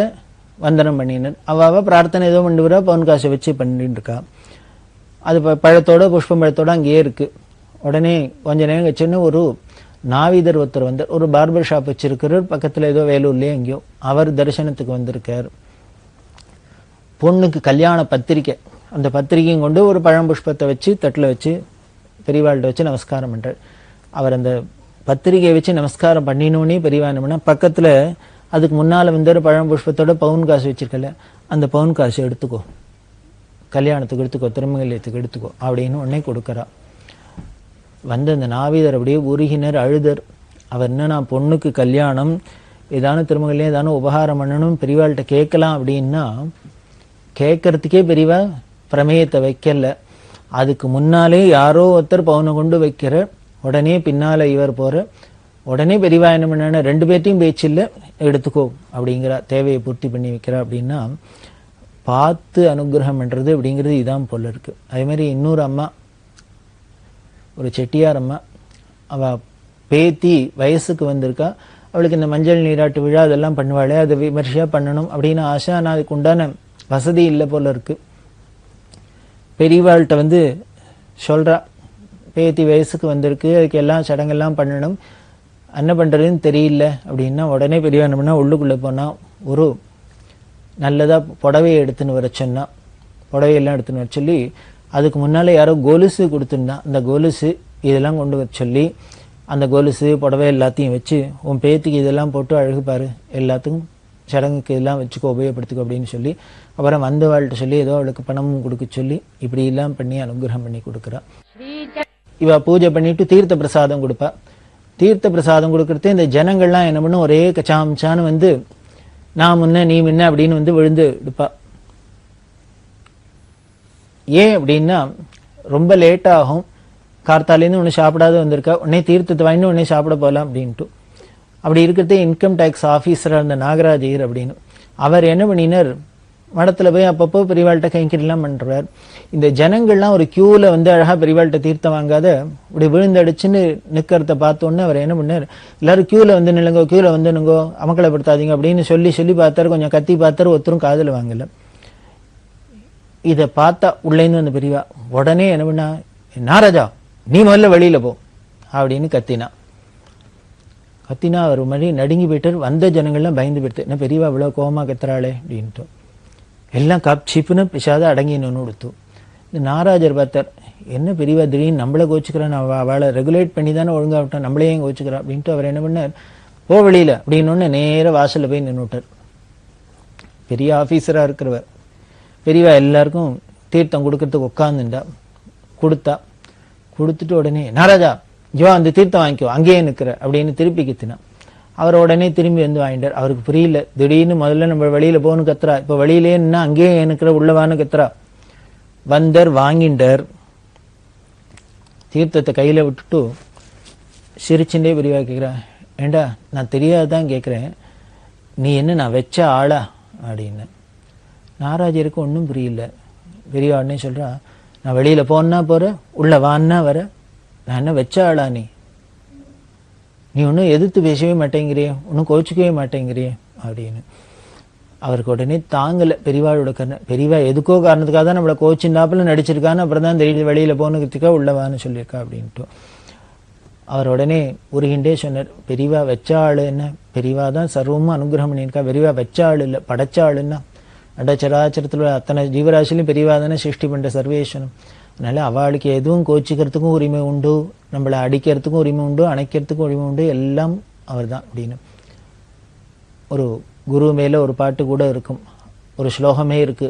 [SPEAKER 6] வந்தனம் பண்ணினார். அவ பிரார்த்தனை ஏதோ பண்ணி வரா, பவுன் காசு வச்சு பண்ணிட்டு இருக்கா. அது பழத்தோட புஷ்பம் பழத்தோட அங்கேயே இருக்கு. உடனே கொஞ்ச நேரம் கழிச்சுன்னு ஒரு நாவிதர் ஒருத்தர் வந்தார். ஒரு பார்பர் ஷாப் வச்சிருக்கிறார் பக்கத்தில், ஏதோ வேலூர்லேயே எங்கேயோ. அவர் தரிசனத்துக்கு வந்திருக்கார். பொண்ணுக்கு கல்யாண பத்திரிக்கை, அந்த பத்திரிக்கையும் கொண்டு ஒரு பழம் புஷ்பத்தை வச்சு தட்டில் வச்சு பெரியவாள்கிட்ட வச்சு நமஸ்காரம் பண்ணுறார். அவர் அந்த பத்திரிகையை வச்சு நமஸ்காரம் பண்ணினோன்னே பெரியவா என்ன பண்ணா, பக்கத்தில் அதுக்கு முன்னால் வந்து ஒரு பழம் புஷ்பத்தோட பவுன் காசு வச்சிருக்கல, அந்த பவுன் காசு எடுத்துக்கோ, கல்யாணத்துக்கு எடுத்துக்கோ, திருமங்கல்யத்துக்கு எடுத்துக்கோ அப்படின்னு உடனே கொடுக்குறா. வந்து அந்த நாவிதர் அப்படியே உருகினர், அழுதர். அவர் என்னன்னா, பொண்ணுக்கு கல்யாணம், ஏதான திருமங்கல்யம் ஏதான உபகாரம் பண்ணணும் பெரியவாள்கிட்ட கேட்கலாம் அப்படின்னா கேட்கறதுக்கே பெரியவா பிரமேயத்தை வைக்கல. அதுக்கு முன்னாலே யாரோ ஒருத்தர் பவுனை கொண்டு வைக்கிற, உடனே பின்னால இவர் போற, உடனே பெரியவா என்ன பண்ண, ரெண்டு பேர்ட்டையும் பேச்சில்லை, எடுத்துக்கோ அப்படிங்கிறா, தேவையை பூர்த்தி பண்ணி வைக்கிறா. அப்படின்னா பார்த்து அனுகிரகம் பண்றது அப்படிங்கிறது இதான் போல இருக்கு. அதே மாதிரி இன்னொரு அம்மா, ஒரு செட்டியார் அம்மா, அவ பேத்தி வயசுக்கு வந்திருக்கா. அவளுக்கு இந்த மஞ்சள் நீராட்டு விழா அதெல்லாம் பண்ணுவாளே, அதை விமர்சையா பண்ணணும் அப்படின்னு ஆசை. ஆனால் அதுக்கு உண்டான வசதி இல்லை போல இருக்கு. பெரியவாள்கிட்ட வந்து சொல்றா, பேத்தி வயசுக்கு வந்திருக்கு, அதுக்கு எல்லாம் சடங்கெல்லாம் பண்ணணும், என்ன பண்றதுன்னு தெரியல அப்படின்னா உடனே பெரியவா என்ன பண்ணா, உள்ளுக்குள்ளே போனா ஒரு நல்லதா புடவையை எடுத்துன்னு வர சொன்னா. புடவையெல்லாம் எடுத்துன்னு வர சொல்லி அதுக்கு முன்னாலே யாரோ கொலுசு கொடுத்துருந்தா, அந்த கொலுசு இதெல்லாம் கொண்டு வர சொல்லி அந்த கொலுசு புடவை எல்லாத்தையும் வச்சு, உன் பேத்திக்கு இதெல்லாம் போட்டு அழகு பாரு, எல்லாத்துக்கும் சடங்குக்கு இதெல்லாம் வச்சுக்கோ, உபயோகப்படுத்திக்கோ அப்படின்னு சொல்லி, அப்புறம் வந்தவாள்கிட்ட சொல்லி ஏதோ அவளுக்கு பணமும் கொடுக்க சொல்லி இப்படி எல்லாம் பண்ணி அனுகிரகம் பண்ணி கொடுக்குறா. இவ பூஜை பண்ணிட்டு தீர்த்த பிரசாதம் கொடுப்பா. தீர்த்த பிரசாதம் கொடுக்கறது இந்த ஜனங்கள்லாம் என்ன பண்ணும், ஒரே கச்சாம்சான்னு வந்து நான் முன்ன நீ முன்ன அப்படின்னு வந்து விழுந்து எடுப்பா. ஏன் அப்படின்னா ரொம்ப லேட் ஆகும், கார்த்தாலேருந்து ஒன்று சாப்பிடாத வந்திருக்கா, உடனே தீர்த்தத்தை வாங்கிட்டு உடனே சாப்பிட போகலாம் அப்படின்ட்டு. அப்படி இருக்கிறதே இன்கம் டேக்ஸ் ஆஃபீஸராக இருந்த நாகராஜர் அப்படின்னு அவர் என்ன பண்ணினார், மடத்தில் போய் அப்பப்போ பெரியவாள்கிட்ட கைங்கரியெல்லாம் பண்ணுறார். இந்த ஜனங்கள்லாம் ஒரு க்யூவில் வந்து அழகாக பெரியவாள்கிட்ட தீர்த்தம் வாங்காத இப்படி விழுந்தடிச்சுன்னு நிற்கிறத பார்த்தோன்னே அவர் என்ன பண்ணார், எல்லாரும் க்யூவில் வந்து நில்லுங்கோ, க்யூவில் வந்து நிங்கோ, அமக்கலைப்படுத்தாதீங்க அப்படின்னு சொல்லி சொல்லி பார்த்தாரு. கொஞ்சம் கத்தி பார்த்தாரு, ஒருத்தரும் காதில் வாங்கலை. இதை பார்த்தா உள்ளேன்னு வந்து பெரியவா உடனே என்ன பண்ணா, நாராஜா நீ முதல்ல வெளியில் போ அப்படின்னு கத்தினா. அவர் மாதிரி நடுங்கி போயிட்டார். வந்த ஜனங்கள்லாம் பயந்து போயிடுது, என்ன பெரியவா இவ்வளோ கோபமாக கத்துறாளே அப்படின்ட்டு. எல்லாம் கப் சிப்புன்னு பிசாத அடங்கி நின்று கொடுத்து. இந்த நாராஜர் பார்த்தார், என்ன பெரியவா திடீர்னு நம்மளை கோச்சுக்கிறான், அவளை ரெகுலேட் பண்ணி தானே ஒழுங்கா விட்டான், நம்மளே ஏன் கோச்சுக்கிறான் அப்படின்ட்டு அவர் என்ன பண்ணார், போ வெளியில் அப்படின்னு நேராக வாசலில் போய் நின்று விட்டார். பெரிய ஆஃபீஸராக இருக்கிறவர். பெரியவா எல்லாருக்கும் தீர்த்தம் கொடுக்கறதுக்கு உட்காந்துண்டா. கொடுத்துட்டு உடனே நாராஜா ஜோ அந்த தீர்த்தம் வாங்கிக்கோ, அங்கேயே நிற்கிற அப்படின்னு திருப்பி கத்தினா. அவர் உடனே திரும்பி வந்து வாங்கிட்டார். அவருக்கு புரியல, திடீர்னு முதல்ல நம்ம வெளியில போகணும் கத்துறா, இப்போ வெளியிலே நின்னா அங்கேயே நிற்கிற உள்ளவான்னு கத்துறா. வந்தர் வாங்கிண்டர். தீர்த்தத்தை கையில விட்டுட்டு சிரிச்சுட்டே பெரியவா கேட்குறேன், ஏண்டா நான் தெரியாதான் கேட்குறேன், நீ என்ன நான் வச்ச ஆளா அப்படின்னு. நாராஜருக்கு ஒன்றும் புரியல. பெரியவா உடனே சொல்றா, நான் வெளியில போனா போற, உள்ள வான்னா வர, நான் என்ன வச்ச ஆளா நீ ஒன்றும் எதிர்த்து பேசவே மாட்டேங்கிறியே, ஒன்றும் கோச்சிக்கவே மாட்டேங்கிறியே அப்படின்னு. அவருக்கு உடனே தாங்கல பெரியவாளோட கண்ணு. பெரியவா எதுக்கோ காரணத்துக்காக தான் நம்மளை கோச்சின்னாப்புல நடிச்சிருக்கான்னு அப்புறம் தான் தெரியுது வெளியில போனதுக்கா உள்ளவான்னு சொல்லியிருக்கா அப்படின்ட்டு. அவர் உடனே உருகின்றே சொன்னார், பெரியவா வச்ச ஆளு என்ன, பெரியவா தான் சர்வமும் அனுகிரகம் பண்ணியிருக்கா, பெரியவா வச்ச ஆள் இல்லை படைச்ச ஆளுன்னா. அண்டச்சராச்சரத்தில் அத்தனை ஜீவராசிலையும் பெரியவா தானே சிருஷ்டி பண்ற சர்வேஸ்வரம். அதனால அவளுக்கு எதுவும் கோச்சிக்கிறதுக்கும் உரிமை உண்டு, நம்மளை அடிக்கிறதுக்கும் உரிமை உண்டு, அணைக்கிறதுக்கும் உரிமை உண்டு, எல்லாம் அவர் தான் அப்படின்னு. ஒரு குரு மேல ஒரு பாட்டு கூட இருக்கும், ஒரு ஸ்லோகமே இருக்கு,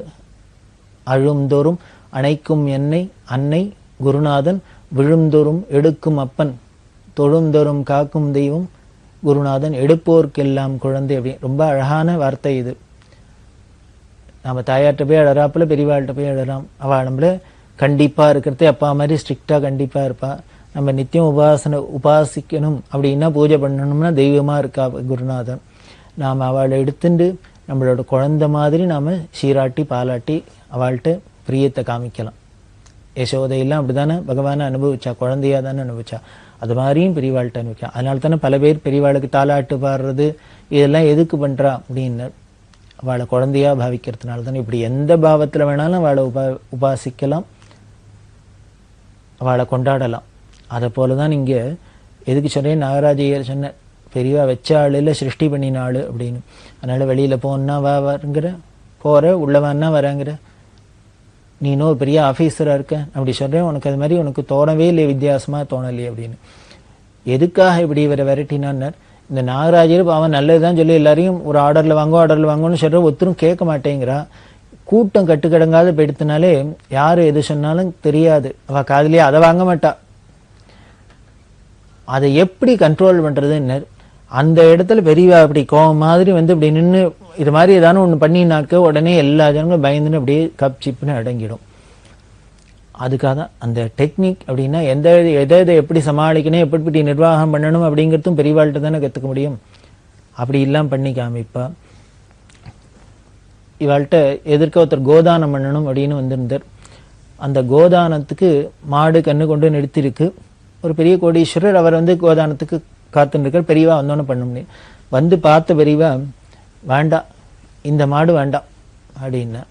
[SPEAKER 6] அழும்தோறும் அணைக்கும் என்னை அன்னை குருநாதன், விழுந்தோறும் எடுக்கும் அப்பன், தொழுந்தோறும் காக்கும் தெய்வம் குருநாதன், எடுப்போர்க்கெல்லாம் குழந்தை. அப்படி ரொம்ப அழகான வார்த்தை இது. நாம தாயார்கிட்ட போய் அழறாப்புல பெரியவாள்கிட்ட போய் அழறாம். அவள் நம்மள கண்டிப்பா இருக்கிறதே அப்பா மாதிரி ஸ்ட்ரிக்டா கண்டிப்பா இருப்பா. நம்ம நித்தியம் உபாசிக்கணும் அப்படின்னா பூஜை பண்ணணும்னா தெய்வமா இருக்கா குருநாதன். நாம் அவளை எடுத்துட்டு நம்மளோட குழந்தை மாதிரி நாம சீராட்டி பாலாட்டி அவள்கிட்ட பிரியத்தை காமிக்கலாம். யசோதையெல்லாம் அப்படித்தானே பகவானை அனுபவிச்சா, குழந்தையா தானே அனுபவிச்சா. அது மாதிரியும் பெரியவாள்கிட்ட அனுபவிச்சா. அதனால தானே பல பேர் பெரியவாளுக்கு தாலாட்டு பாடுறது இதெல்லாம் எதுக்கு பண்றா அப்படின்னு, அவளை குழந்தையா பாவிக்கிறதுனால தானே. இப்படி எந்த பாவத்துல வேணாலும் அவளை உபாசிக்கலாம், அவளை கொண்டாடலாம். அதை போலதான் இங்க எதுக்கு சொன்னேன், நாகராஜையர் சொன்ன பெரியவா வச்ச ஆளு இல்லை சிருஷ்டி பண்ணின ஆளு அப்படின்னு. அதனால வெளியில போனா வாங்கிற, போற உள்ளவான்னா வராங்கிற, நீ இன்னொரு பெரிய ஆபீசரா இருக்க அப்படி சொல்றேன், உனக்கு அது மாதிரி உனக்கு தோணவே இல்லை, வித்தியாசமா தோணலையே அப்படின்னு. எதுக்காக இப்படி இவரை விரட்டினார், இந்த நாகராஜர் அவன் நல்லதுதான் சொல்லி எல்லாரையும் ஒரு ஆர்டர்ல வாங்கன்னு சொல்ற, ஒருத்தரும் கேட்க மாட்டேங்கிறா. கூட்டம் கட்டுக்கடங்காத போயிடுத்தினாலே யாரு எது சொன்னாலும் தெரியாது, அவ காதலியே அதை வாங்க மாட்டா. அதை எப்படி கண்ட்ரோல் பண்றதுன்னு அந்த இடத்துல பெரியவா அப்படி கோவம் மாதிரி வந்து இப்படி நின்று இது மாதிரி ஏதானு ஒண்ணு பண்ணினாக்க உடனே எல்லா ஜனங்களும் பயந்துன்னு அப்படியே கப் சிப்புன்னு அடங்கிடும். அதுக்காக தான் அந்த டெக்னிக் அப்படின்னா எதை எப்படி சமாளிக்கணும், எப்படி நிர்வாகம் பண்ணணும் அப்படிங்கிறதும் பெரியவாள்கிட்ட தானே கற்றுக்க முடியும். அப்படி இல்லாம பண்ணி காமிப்பா. இவாள்கிட்ட எதிர்க்க ஒருத்தர் கோதானம் பண்ணணும் அப்படின்னு வந்திருந்தார். அந்த கோதானத்துக்கு மாடு கண்ணு கொண்டு நிறுத்திருக்கு. ஒரு பெரிய கோடீஸ்வரர், அவர் வந்து கோதானத்துக்கு காத்துன்னு இருக்கார். பெரியவா வந்தோன்னு பண்ண முடியும். வந்து பார்த்த பெரியவா, வேண்டாம் இந்த மாடு வேண்டாம் அப்படின்னா.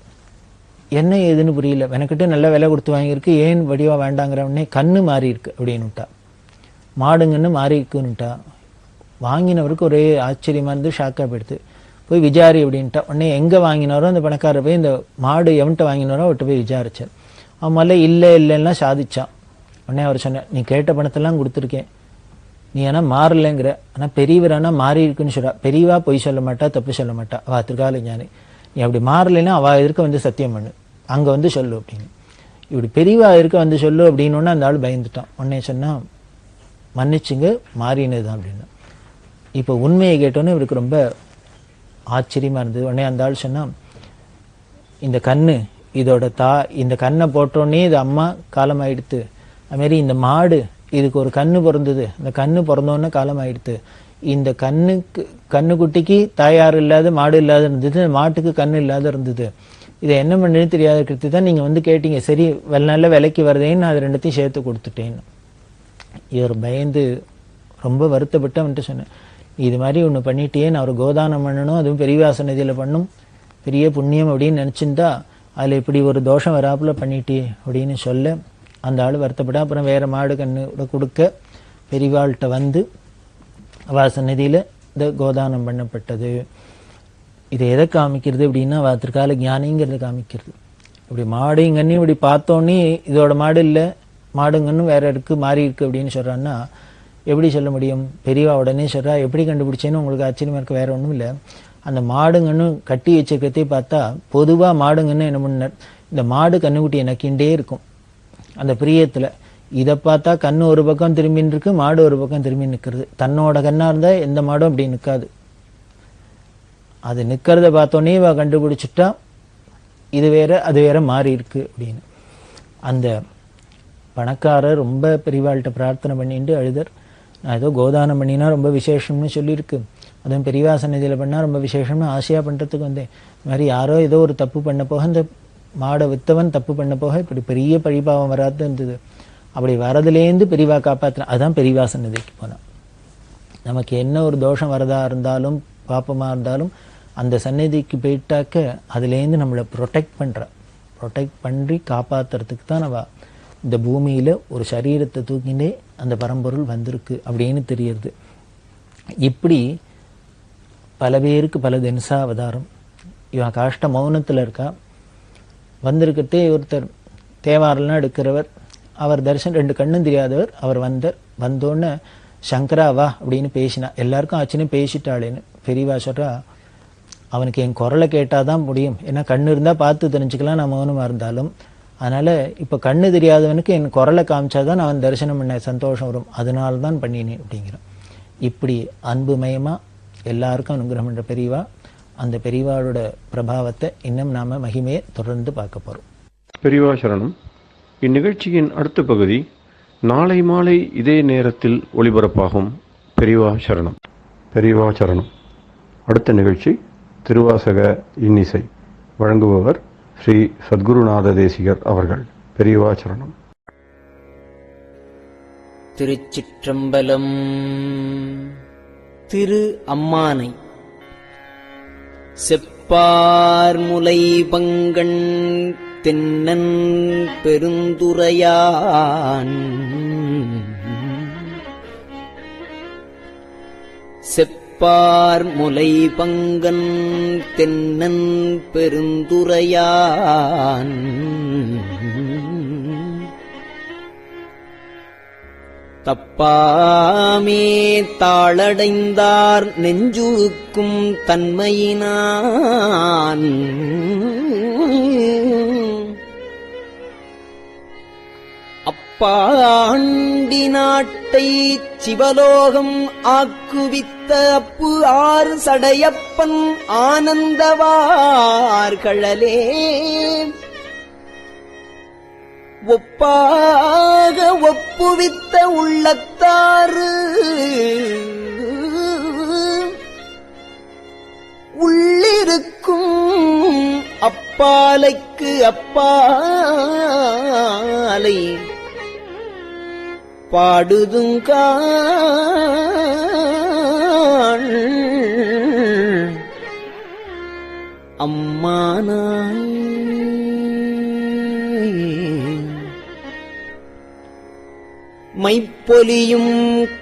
[SPEAKER 6] என்ன ஏதுன்னு புரியல, எனக்கிட்ட நல்ல விலை கொடுத்து வாங்கியிருக்கு, ஏன் வடிவா வேண்டாங்கிறவனே கண்ணு மாறி இருக்கு அப்படின்னுட்டா. மாடுங்கன்னு மாறி இருக்குன்னுட்டா. வாங்கினவருக்கு ஒரே ஆச்சரியமா இருந்து ஷாக்கா போயிடுது. போய் விசாரி அப்படின்ட்டா. உடனே எங்க வாங்கினாரோ அந்த பணக்காரர் போய் இந்த மாடு எவன்கிட்ட வாங்கினாரோ அவர்கிட்ட போய் விசாரிச்சார். அவன் முதல்ல இல்லைன்னா சாதிச்சான். உடனே அவர் சொன்னார், நீ கேட்ட பணத்தெல்லாம் கொடுத்துருக்கேன், நீ ஆனா மாறலைங்கிற, ஆனா பெரியவர் ஆனா மாறி இருக்குன்னு சொல்றா. பெரியவா பொய் சொல்ல மாட்டா, தப்பு சொல்ல மாட்டா, அவ திருக்கால ஞானி. நீ அப்படி மாறலைன்னா அவ எதிர்க்க வந்து சத்தியம் பண்ணு, அங்க வந்து சொல்லு அப்படின்னு. இப்படி பெரியவா இருக்க வந்து சொல்லு அப்படின்னு அந்த ஆள் பயந்துட்டான். உடனே சொன்னா, மன்னிச்சுங்க மாறினதுதான் அப்படின்னு. இப்ப உண்மையை கேட்டோன்னே இவருக்கு ரொம்ப ஆச்சரியமா இருந்தது. உடனே அந்த ஆள் சொன்னா, இந்த கண்ணு இதோட இந்த கண்ணை போட்டோடனே இது அம்மா காலம் ஆயிடுத்து, அது மாதிரி இந்த மாடு இதுக்கு ஒரு கண்ணு பிறந்தது, அந்த கண்ணு பிறந்தோடனே காலம் ஆயிடுத்து. இந்த கண்ணுக்குட்டிக்கு தாயார் இல்லாத மாடு இல்லாத இருந்தது, மாட்டுக்கு கண்ணு இல்லாத இருந்தது. இதை என்ன பண்ணுன்னு தெரியாத கிருத்தி தான் நீங்க வந்து கேட்டீங்க, சரி நல்ல விலைக்கு வருதேன்னு அது ரெண்டத்தையும் சேர்த்து கொடுத்துட்டேன்னு. இவர் பயந்து ரொம்ப வருத்தப்பட்டு அவன்ட்டு சொன்னேன், இது மாதிரி ஒன்று பண்ணிட்டே, நான் ஒரு கோதானம் பண்ணணும், அதுவும் பெரியவா சன்னதியில் பண்ணும் பெரிய புண்ணியம் அப்படின்னு நினச்சிருந்தா அதில் இப்படி ஒரு தோஷம் வராப்புல பண்ணிட்டே அப்படின்னு சொல்ல அந்த ஆள் வருத்தப்பட. அப்புறம் வேற மாடு கண்ணு கொடுக்க பெரியவாள்கிட்ட வந்து அவா சன்னதியில் இந்த கோதானம் பண்ணப்பட்டது. இதை எதை காமிக்கிறது அப்படின்னா அவ திருக்கால ஞானிங்கிறத காமிக்கிறது. இப்படி மாடுங்கன்னு இப்படி பார்த்தோன்னே இதோட மாடு இல்லை, மாடுங்கன்னு வேற இருக்கு, மாறி இருக்கு அப்படின்னு சொல்றான்னா எப்படி சொல்ல முடியும்? பெரியவா உடனே சொல்றா, எப்படி கண்டுபிடிச்சேன்னு உங்களுக்கு ஆச்சரியமா இருக்கு, வேற ஒன்றும் இல்லை. அந்த மாடுங்கன்னு கட்டி வச்சுக்கிறதே பார்த்தா பொதுவா மாடுங்கன்னு என்ன பண்ணார், இந்த மாடு கண்ணுக்குட்டி நக்கிண்டே இருக்கும் அந்த பிரியத்துல. இதை பார்த்தா கண்ணு ஒரு பக்கம் திரும்பின்னு இருக்கு, மாடு ஒரு பக்கம் திரும்பி நிற்கிறது. தன்னோட கண்ணா இருந்தா எந்த மாடும் அப்படி நிற்காது. அது நிற்கிறத பார்த்தோன்னே இவ கண்டுபிடிச்சிட்டா இது வேற அது வேற மாறி இருக்கு அப்படின்னு. அந்த பணக்காரர் ரொம்ப பெரியவாள்கிட்ட பிரார்த்தனை பண்ணிட்டு அழுதர். நான் ஏதோ கோதானம் பண்ணினா ரொம்ப விசேஷம்னு சொல்லியிருக்கு, அதுவும் பெரியவா சந்நிதியில் பண்ணால் ரொம்ப விசேஷம்னு ஆசையாக பண்ணுறதுக்கு வந்தேன். இது மாதிரி யாரோ ஏதோ ஒரு தப்பு பண்ண போக, அந்த மாடை வித்தவன் தப்பு பண்ண போக இப்படி பெரிய பழிபாவம் வராது இருந்தது. அப்படி வரதுலேருந்து பெரியவா காப்பாற்றின. அதுதான் பெரியவா சந்நிதிக்கு போனான். நமக்கு என்ன ஒரு தோஷம் வரதா இருந்தாலும் பாப்பமாக இருந்தாலும் அந்த சந்நிதிக்கு போயிட்டாக்க அதுலேருந்து நம்மளை ப்ரொடெக்ட் பண்ணி காப்பாற்றுறதுக்கு தான் நம்ம இந்த பூமியில் ஒரு சரீரத்தை தூக்கிண்டே அந்த பரம்பொருள் வந்திருக்கு அப்படின்னு தெரியுது. இப்படி பல பேருக்கு பல தினசா அவதாரம். இவன் காஷ்ட மௌனத்தில் இருக்கா. வந்திருக்கட்டே ஒருத்தர் தேவாரெல்லாம் எடுக்கிறவர், அவர் தரிசனம் 2 கண்ணும் தெரியாதவர். அவர் வந்தோடனே சங்கரா வா அப்படின்னு பேசினா. எல்லாருக்கும் ஆச்சுன்னு பேசிட்டாளேன்னு பெரியவா சொல்றா, அவனுக்கு என் குரலை கேட்டாதான் முடியும், ஏன்னா கண்ணு இருந்தால் பார்த்து தெரிஞ்சுக்கலாம் நான் மௌனமாக இருந்தாலும். அதனால இப்போ கண்ணு தெரியாதவனுக்கு என் குரலை காமிச்சாதான் அவன் தரிசனம் பண்ண சந்தோஷம் வரும், அதனால தான் பண்ணினேன் அப்படிங்கிறான். இப்படி அன்புமயமாக எல்லாருக்கும் அனுகிரகம் பண்ற பெரியவா, அந்த பெரியவாளோட பிரபாவத்தை இன்னும் நாம மகிமையை தொடர்ந்து பார்க்க போறோம்.
[SPEAKER 1] பெரியவா சரணம். இந்நிகழ்ச்சியின் அடுத்த பகுதி நாளை மாலை இதே நேரத்தில் ஒளிபரப்பாகும். பெரியவா சரணம். பெரியவா சரணம். அடுத்த நிகழ்ச்சி திருவாசக இன்னிசை. வழங்குபவர் ஸ்ரீ சத்குருநாத தேசிகர் அவர்கள். பெரியவா சரணம்.
[SPEAKER 7] திருச்சிற்றம்பலம். திரு அம்மானை செப்பார் முலை பங்கண் தென்னன் பெருந்துரையான் செப்பார் முலை பங்கன் தென்னன் பெருந்துரையான் தப்பாமே தாளடைந்தார் நெஞ்சுக்கும் தன்மையினான் அப்பாண்டி நாட்டை சிவலோகம் ஆக்குவித்த அப்பு 6 சடையப்பன் ஆனந்தவார்களே ஒப்பாக ஒப்புவித்த உள்ளத்தாறு உள்ளிருக்கும் அப்பாலைக்கு அப்பாலை பாடுதுங்காள் அம்மானாய் மைப்பொலியும்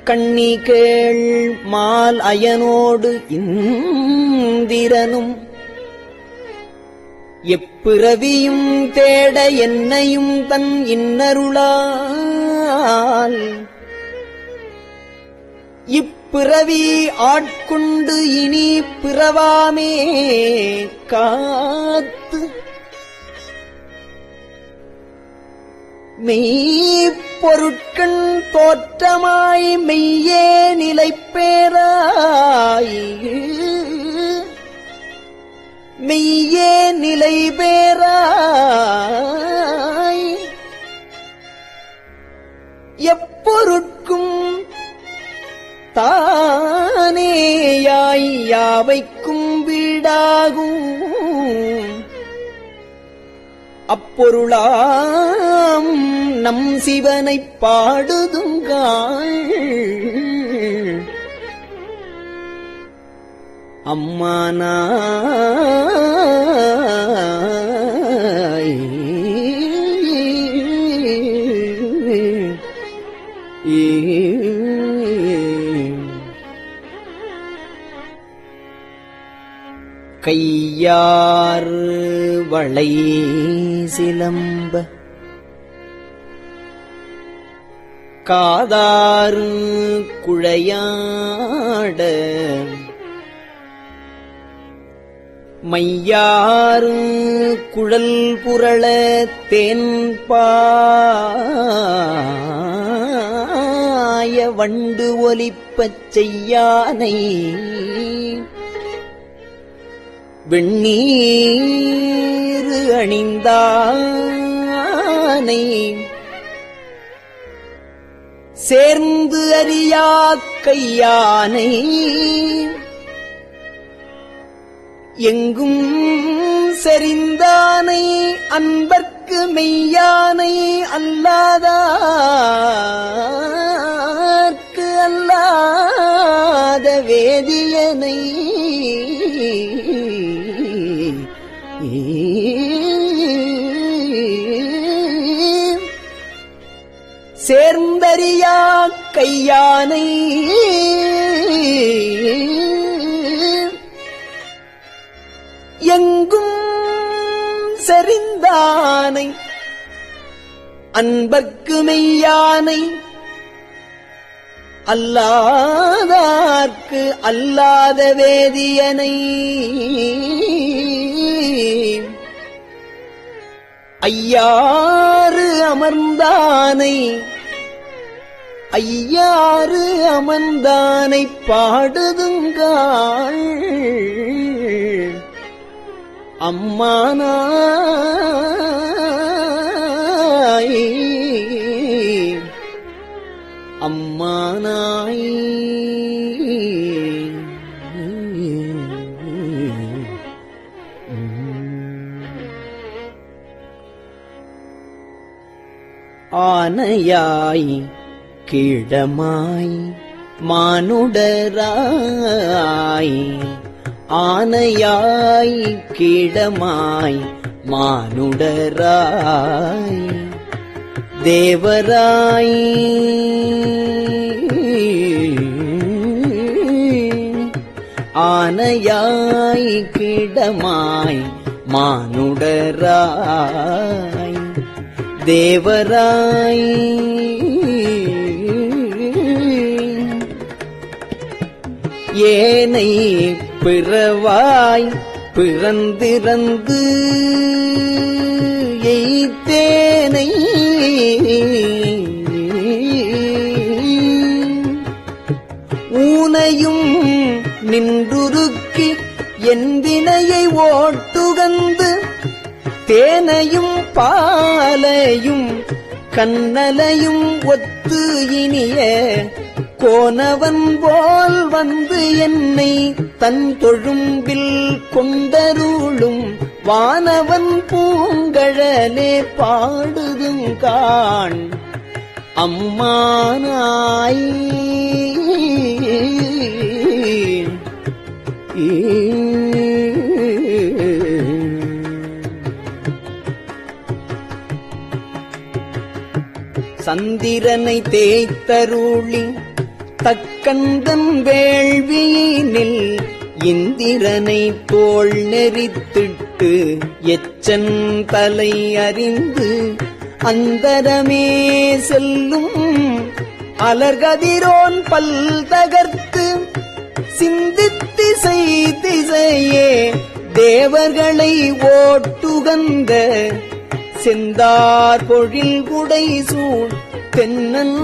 [SPEAKER 7] கண்ணிகேள் மால் அயனோடு இந்திரனும் எப்பிறவியும் தேட என்னையும் தன் இன்னருளால் இப்பிறவி ஆட்கொண்டு இனி பிறவாமே காத்து மெய்ப்பொருட்கண் தோற்றமாய் மெய்யே நிலைப்பேராய் மெய்யே நிலை பேராய் எப்பொருட்கும் தானேயாய் யாவைக்கும் வீடாகும் அப்பொருளாம் நம் சிவனைப் பாடுதுங்காள் அம்மானாய் கையார் வளை சிலம்ப காதாறு குழையாட மையாறு குழல் புரள தேன்பாய வண்டு ஒலிப்பச் செய்யானை வெண்ணீர் அணிந்தானை செய்யானை சேர்ந்து அறியா கையானை எங்கும் செறிந்தானை அன்பர்க்கு மெய்யானை அல்லாதார்க்கு அல்லாத வேதியனை சேர்ந்தறியா கையானை எங்கும் செறிந்தானை அன்பர்க்கு மெய்யானை அல்லாதார்க்கு அல்லாத வேதியனை ஐயாறு அமர்ந்தானை ஐயாறு அமர்ந்தானை பாடுதுங்காள் அம்மானாய் அம்மானாய் ஆனையாய் கீழமாய் மானுடராய் ஆனையாய் கீழமாய் மானுடராய் தேவராய் ஆனையாய் கீழமாய் மானுடராய் தேவராய் ஏனை பிறவாய் பிறந்திறந்து எய்தேனை ஊனையும் நின்றுருக்கி என் வினையை ஓட்டுகந்து தேனையும் பாலையும் கண்ணலையும் ஒத்து இனிய கோனவன் போல் வந்து என்னை தன் தொழும்பில் கொண்டருளும் வானவன் பூங்கழலே பாடுதுங்கான் அம்மானாய் சந்திரனை தேய்த்தருளி தக்கந்தன் வேள்வியினில் இந்திரனை தோள் நெறித்திட்டு எச்சன் தலை அறிந்து அந்தரமே செல்லும் அலர்கதிரோன் பல் தகர்த்து சிந்தித்திசை திசையே தேவர்களை ஓட்டுகந்த செந்தார் பொழில் குடை சூழ் தென்னல்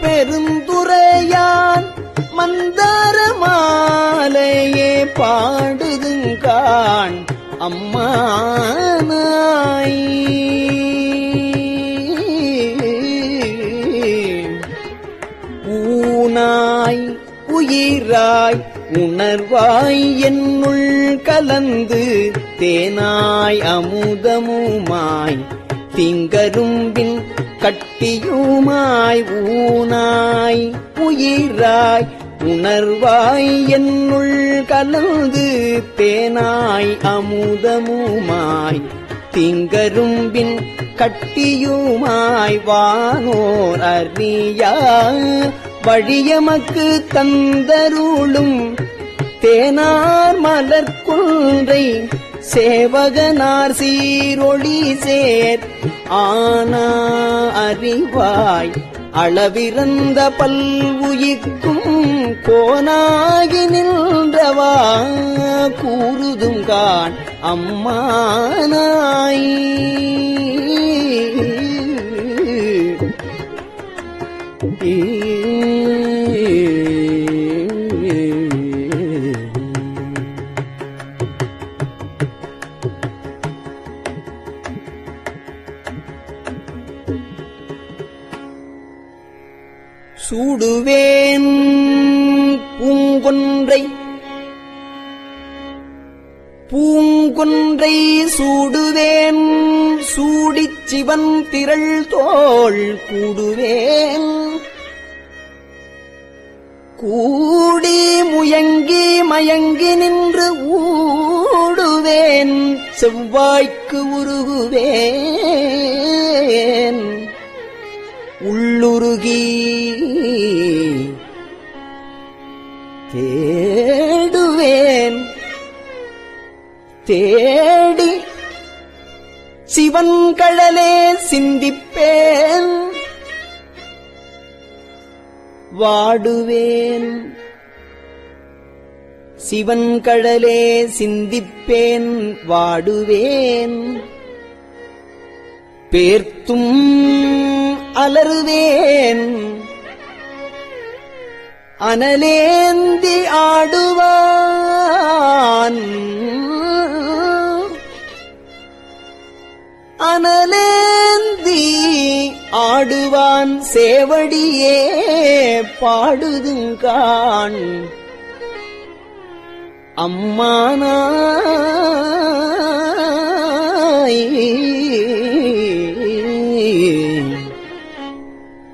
[SPEAKER 7] பெருந்துரையான் மந்தார மாலையே பாடுதுங்கான் அம்மானாய் ஊனாய் உயிராய் உணர்வாய் என்னுள் கலந்து தேனாய் அமுதமுமாய் திங்கரும்பின் கட்டியுமாய் ஊனாய் உயிராய் உணர்வாய் என்னுள் கலந்து தேனாய் அமுதமுமாய் திங்கரும்பின் கட்டியுமாய் வானோர் அறியா வழியமக்கு தந்தருளும் தேனார் மலர்குன்றை சேவகனார் சீரொளி சேர் ஆனா அறிவாய் அளவிறந்த பல்வுயிக்கும் கோனாகி நின்றவா கூறுதுங்கான் அம்மானாய் சூடுவேன் பூங்கொன்றை சூடுவேன் சூடிச் சிவன் திரள் தோள் கூடுவேன் கூடி முயங்கி மயங்கி நின்று ஊடுவேன் செவ்வாய்க்கு உருகுவேன் உள்ளுருகி தேடுவேன் தேடி சிவன் கடலே சிந்திப்பேன் வாடுவேன் சிவன் கடலே சிந்திப்பேன் வாடுவேன் பேர்த்தும் அலறுவேன் அனலேந்தி ஆடுவான் அனலேந்தி ஆடுவான் சேவடியே பாடுதுங்கான் அம்மானாய்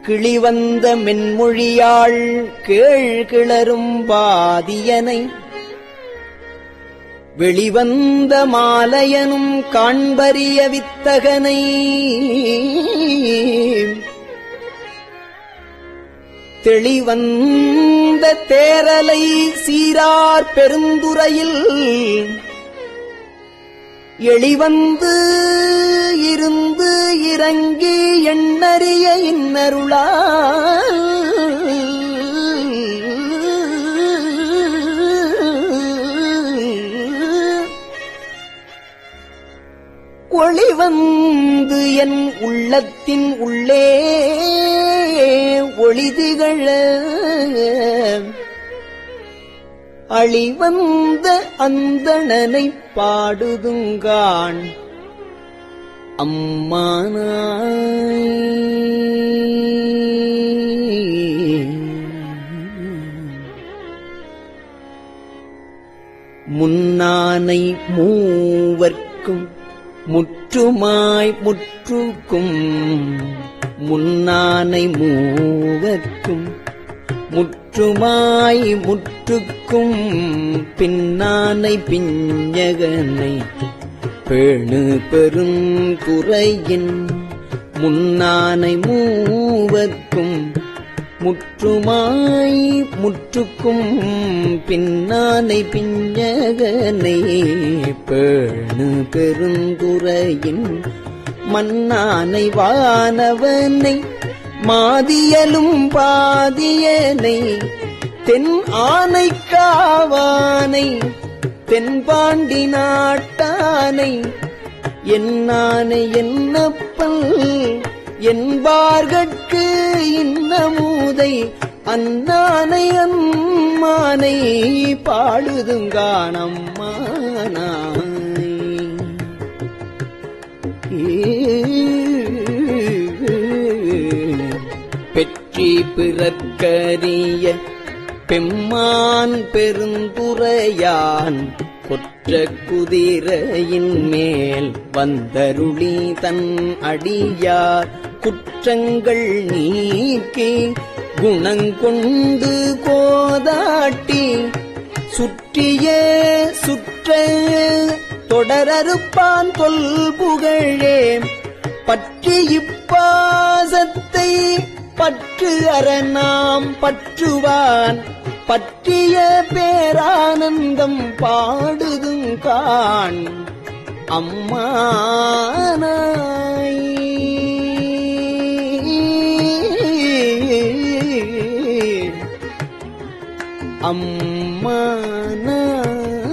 [SPEAKER 7] கிளிவந்த மென்மொழியாள் கேழ்கிளரும் பாதியனை வெளிவந்த மாலையனும் காண்பரிய வித்தகனை தெளிவந்த தேரலை சீரார் பெருந்துறையில் எளிவந்து இருந்து இறங்கி எண்ணறிய இன்னருளால் ஒளிவந்து என் உள்ளத்தின் உள்ளே ஒளிதிகழ அழிவந்த அந்தணனை பாடுதுங்கான் அம்மானாய் முன்னானை மூவர்க்கும் முற்றுமாய் முற்றுக்கும் முன்னானை மூவர்க்கும் முற்றுமாய் முற்றுக்கும் பின்னானை பிஞ்சகனை பேணு பெருந்துறையின் முன்னானை மூவர்க்கும் முற்றுமாய் முற்றுக்கும் பின்னானை பிஞ்சகனை பேணு பெருந்துறையின் மன்னானை வானவனை மாதியலும் பாதியனை தென் ஆனை காவானை தென்பாண்டி நாட்டானை என்னானை என்னப்பல் என்பார்கட்கு இன்னமூதை அன்னானை அம்மானை பாடுதுங்கானம்மானாய் பெற்றி பிறர்க்கரிய பெம்மான் பெருந்துறையான் கொற்ற குதிரையின் மேல் வந்தருளி தன் அடியார் குற்றங்கள் நீக்கி குணங்கொண்டு கோதாட்டி சுற்றிய சுற்ற தொடரறுப்பான் தொல் புகழே பற்றி இப்பாசத்தை பற்று அரணாம் பற்றுவான் பற்றிய பேரானந்தம் பாடுதுங்கான் அம்மானாய்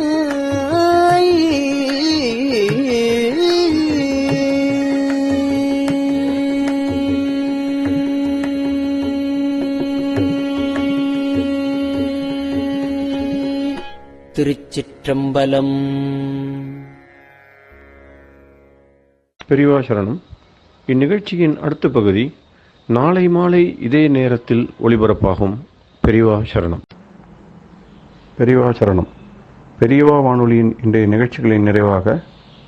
[SPEAKER 7] அம்மானாய் திருச்சிற்றம்பலம்.
[SPEAKER 1] பெரியவா சரணம். இந்நிகழ்ச்சியின் அடுத்த பகுதி நாளை மாலை இதே நேரத்தில் ஒளிபரப்பாகும். பெரியவா சரணம். பெரியவா சரணம். பெரியவா வானொலியின் இன்றைய நிகழ்ச்சிகளின் நிறைவாக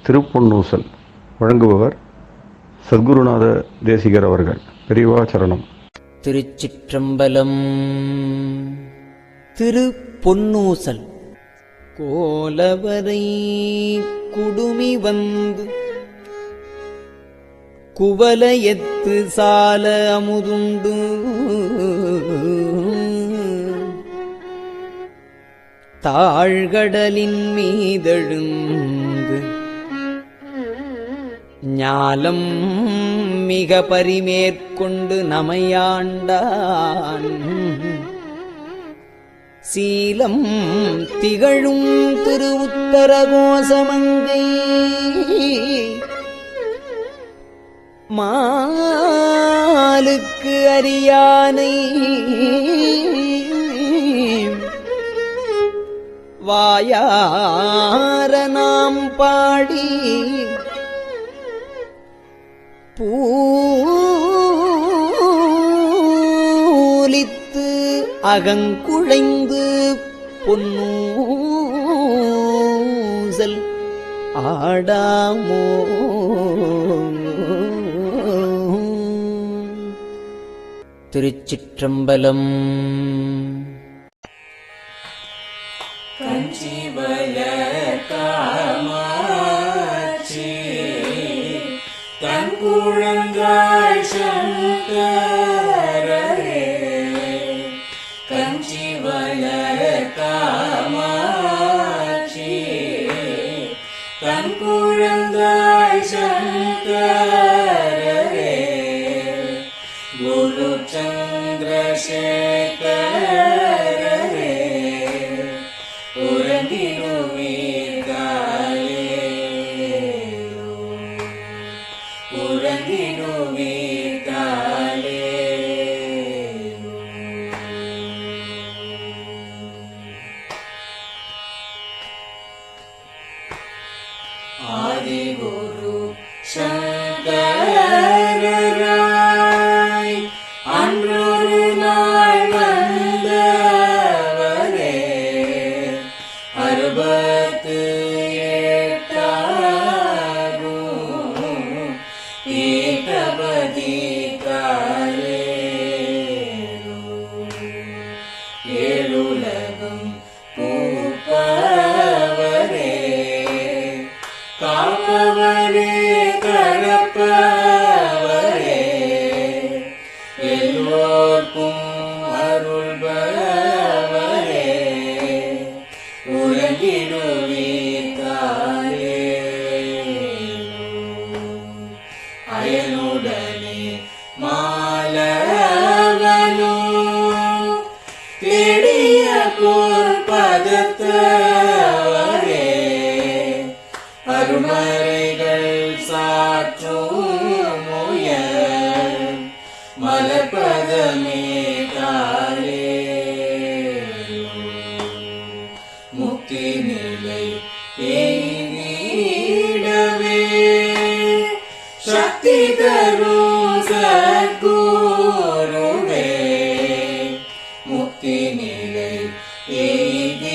[SPEAKER 1] திருப்பொன்னூசல் வழங்குபவர் சத்குருநாத தேசிகர் அவர்கள். பெரியவா சரணம்.
[SPEAKER 7] திருச்சிற்றம்பலம். திரு பொன்னூசல். கோலவரை குடுமி வந்து குவலயத்து சால அமுதுண்டு தாழ்கடலின் மீதெழுந்து ஞாலம் மிக பரிமேற்கொண்டு நமையாண்டான் சீலம் திகழும் திருவுத்தரகோசமங்கை மாலுக்கு அரியானை வாயார நாம் பாடி பூலித்து அகங்குழைந்து பொன்னூசல் ஆடாமோ. திருச்சிற்றம்பலம்.
[SPEAKER 8] குழந்தாய் சங்கரரே கஞ்சி வளர் காமாட்சி தன் குழந்தாய் சங்கரரே குரு சந்திரசேகரரே உறங்கிடுவீர்களே உறங்கிடுவீர்களே. ஆதிகுரு சங்கரராய் அன்றொரு நாள் வந்தவரே அறுபத்து எட்டாகும் பீட்டபதி ஏழுலகம் பூப்பவரே காப்பவரே கடப்பவரே எல்லோர்க்கும் அருள்பவரே உறங்கிடுவீர்களே அயனுடனே மாலவனோ தேடிய பொற்பதத்தவரே அருமறைகள் சாற்றும் முயல் மலர்பதமே தாரே முக்தி நிலை எய்திடவே சக்தி தரும் சத்குருவே முக்தி நிலை எய்திடவே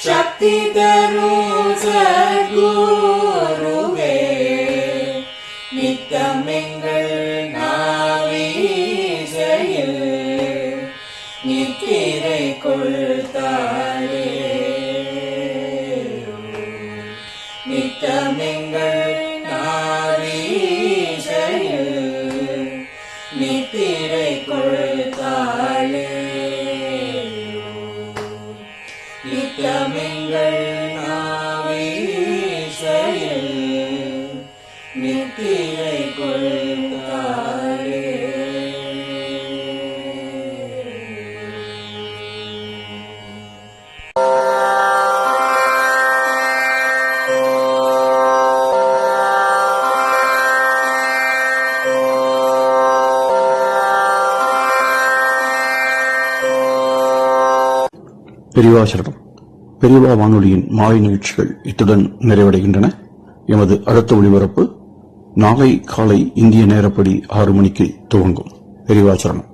[SPEAKER 8] சக்தி தரும் சத்குருவே நித்தமெங்கள் நாவீசையில் நித்திரை கொள்தாளே நித்தமெங்கள் நாவீசையில் நித்திரை கொள்தாளே நித்தமெங்கள் நாவீசையில் நித்திரை கொள்தாளே.
[SPEAKER 1] பெரியவா சரணம். பெரியவா வானொலியின் மாலை நிகழ்ச்சிகள் இத்துடன் நிறைவடைகின்றன. எமது அடுத்த ஒளிபரப்பு நாளை காலை இந்திய நேரப்படி 6 மணிக்கு துவங்கும். பெரியவாச்சரணம்.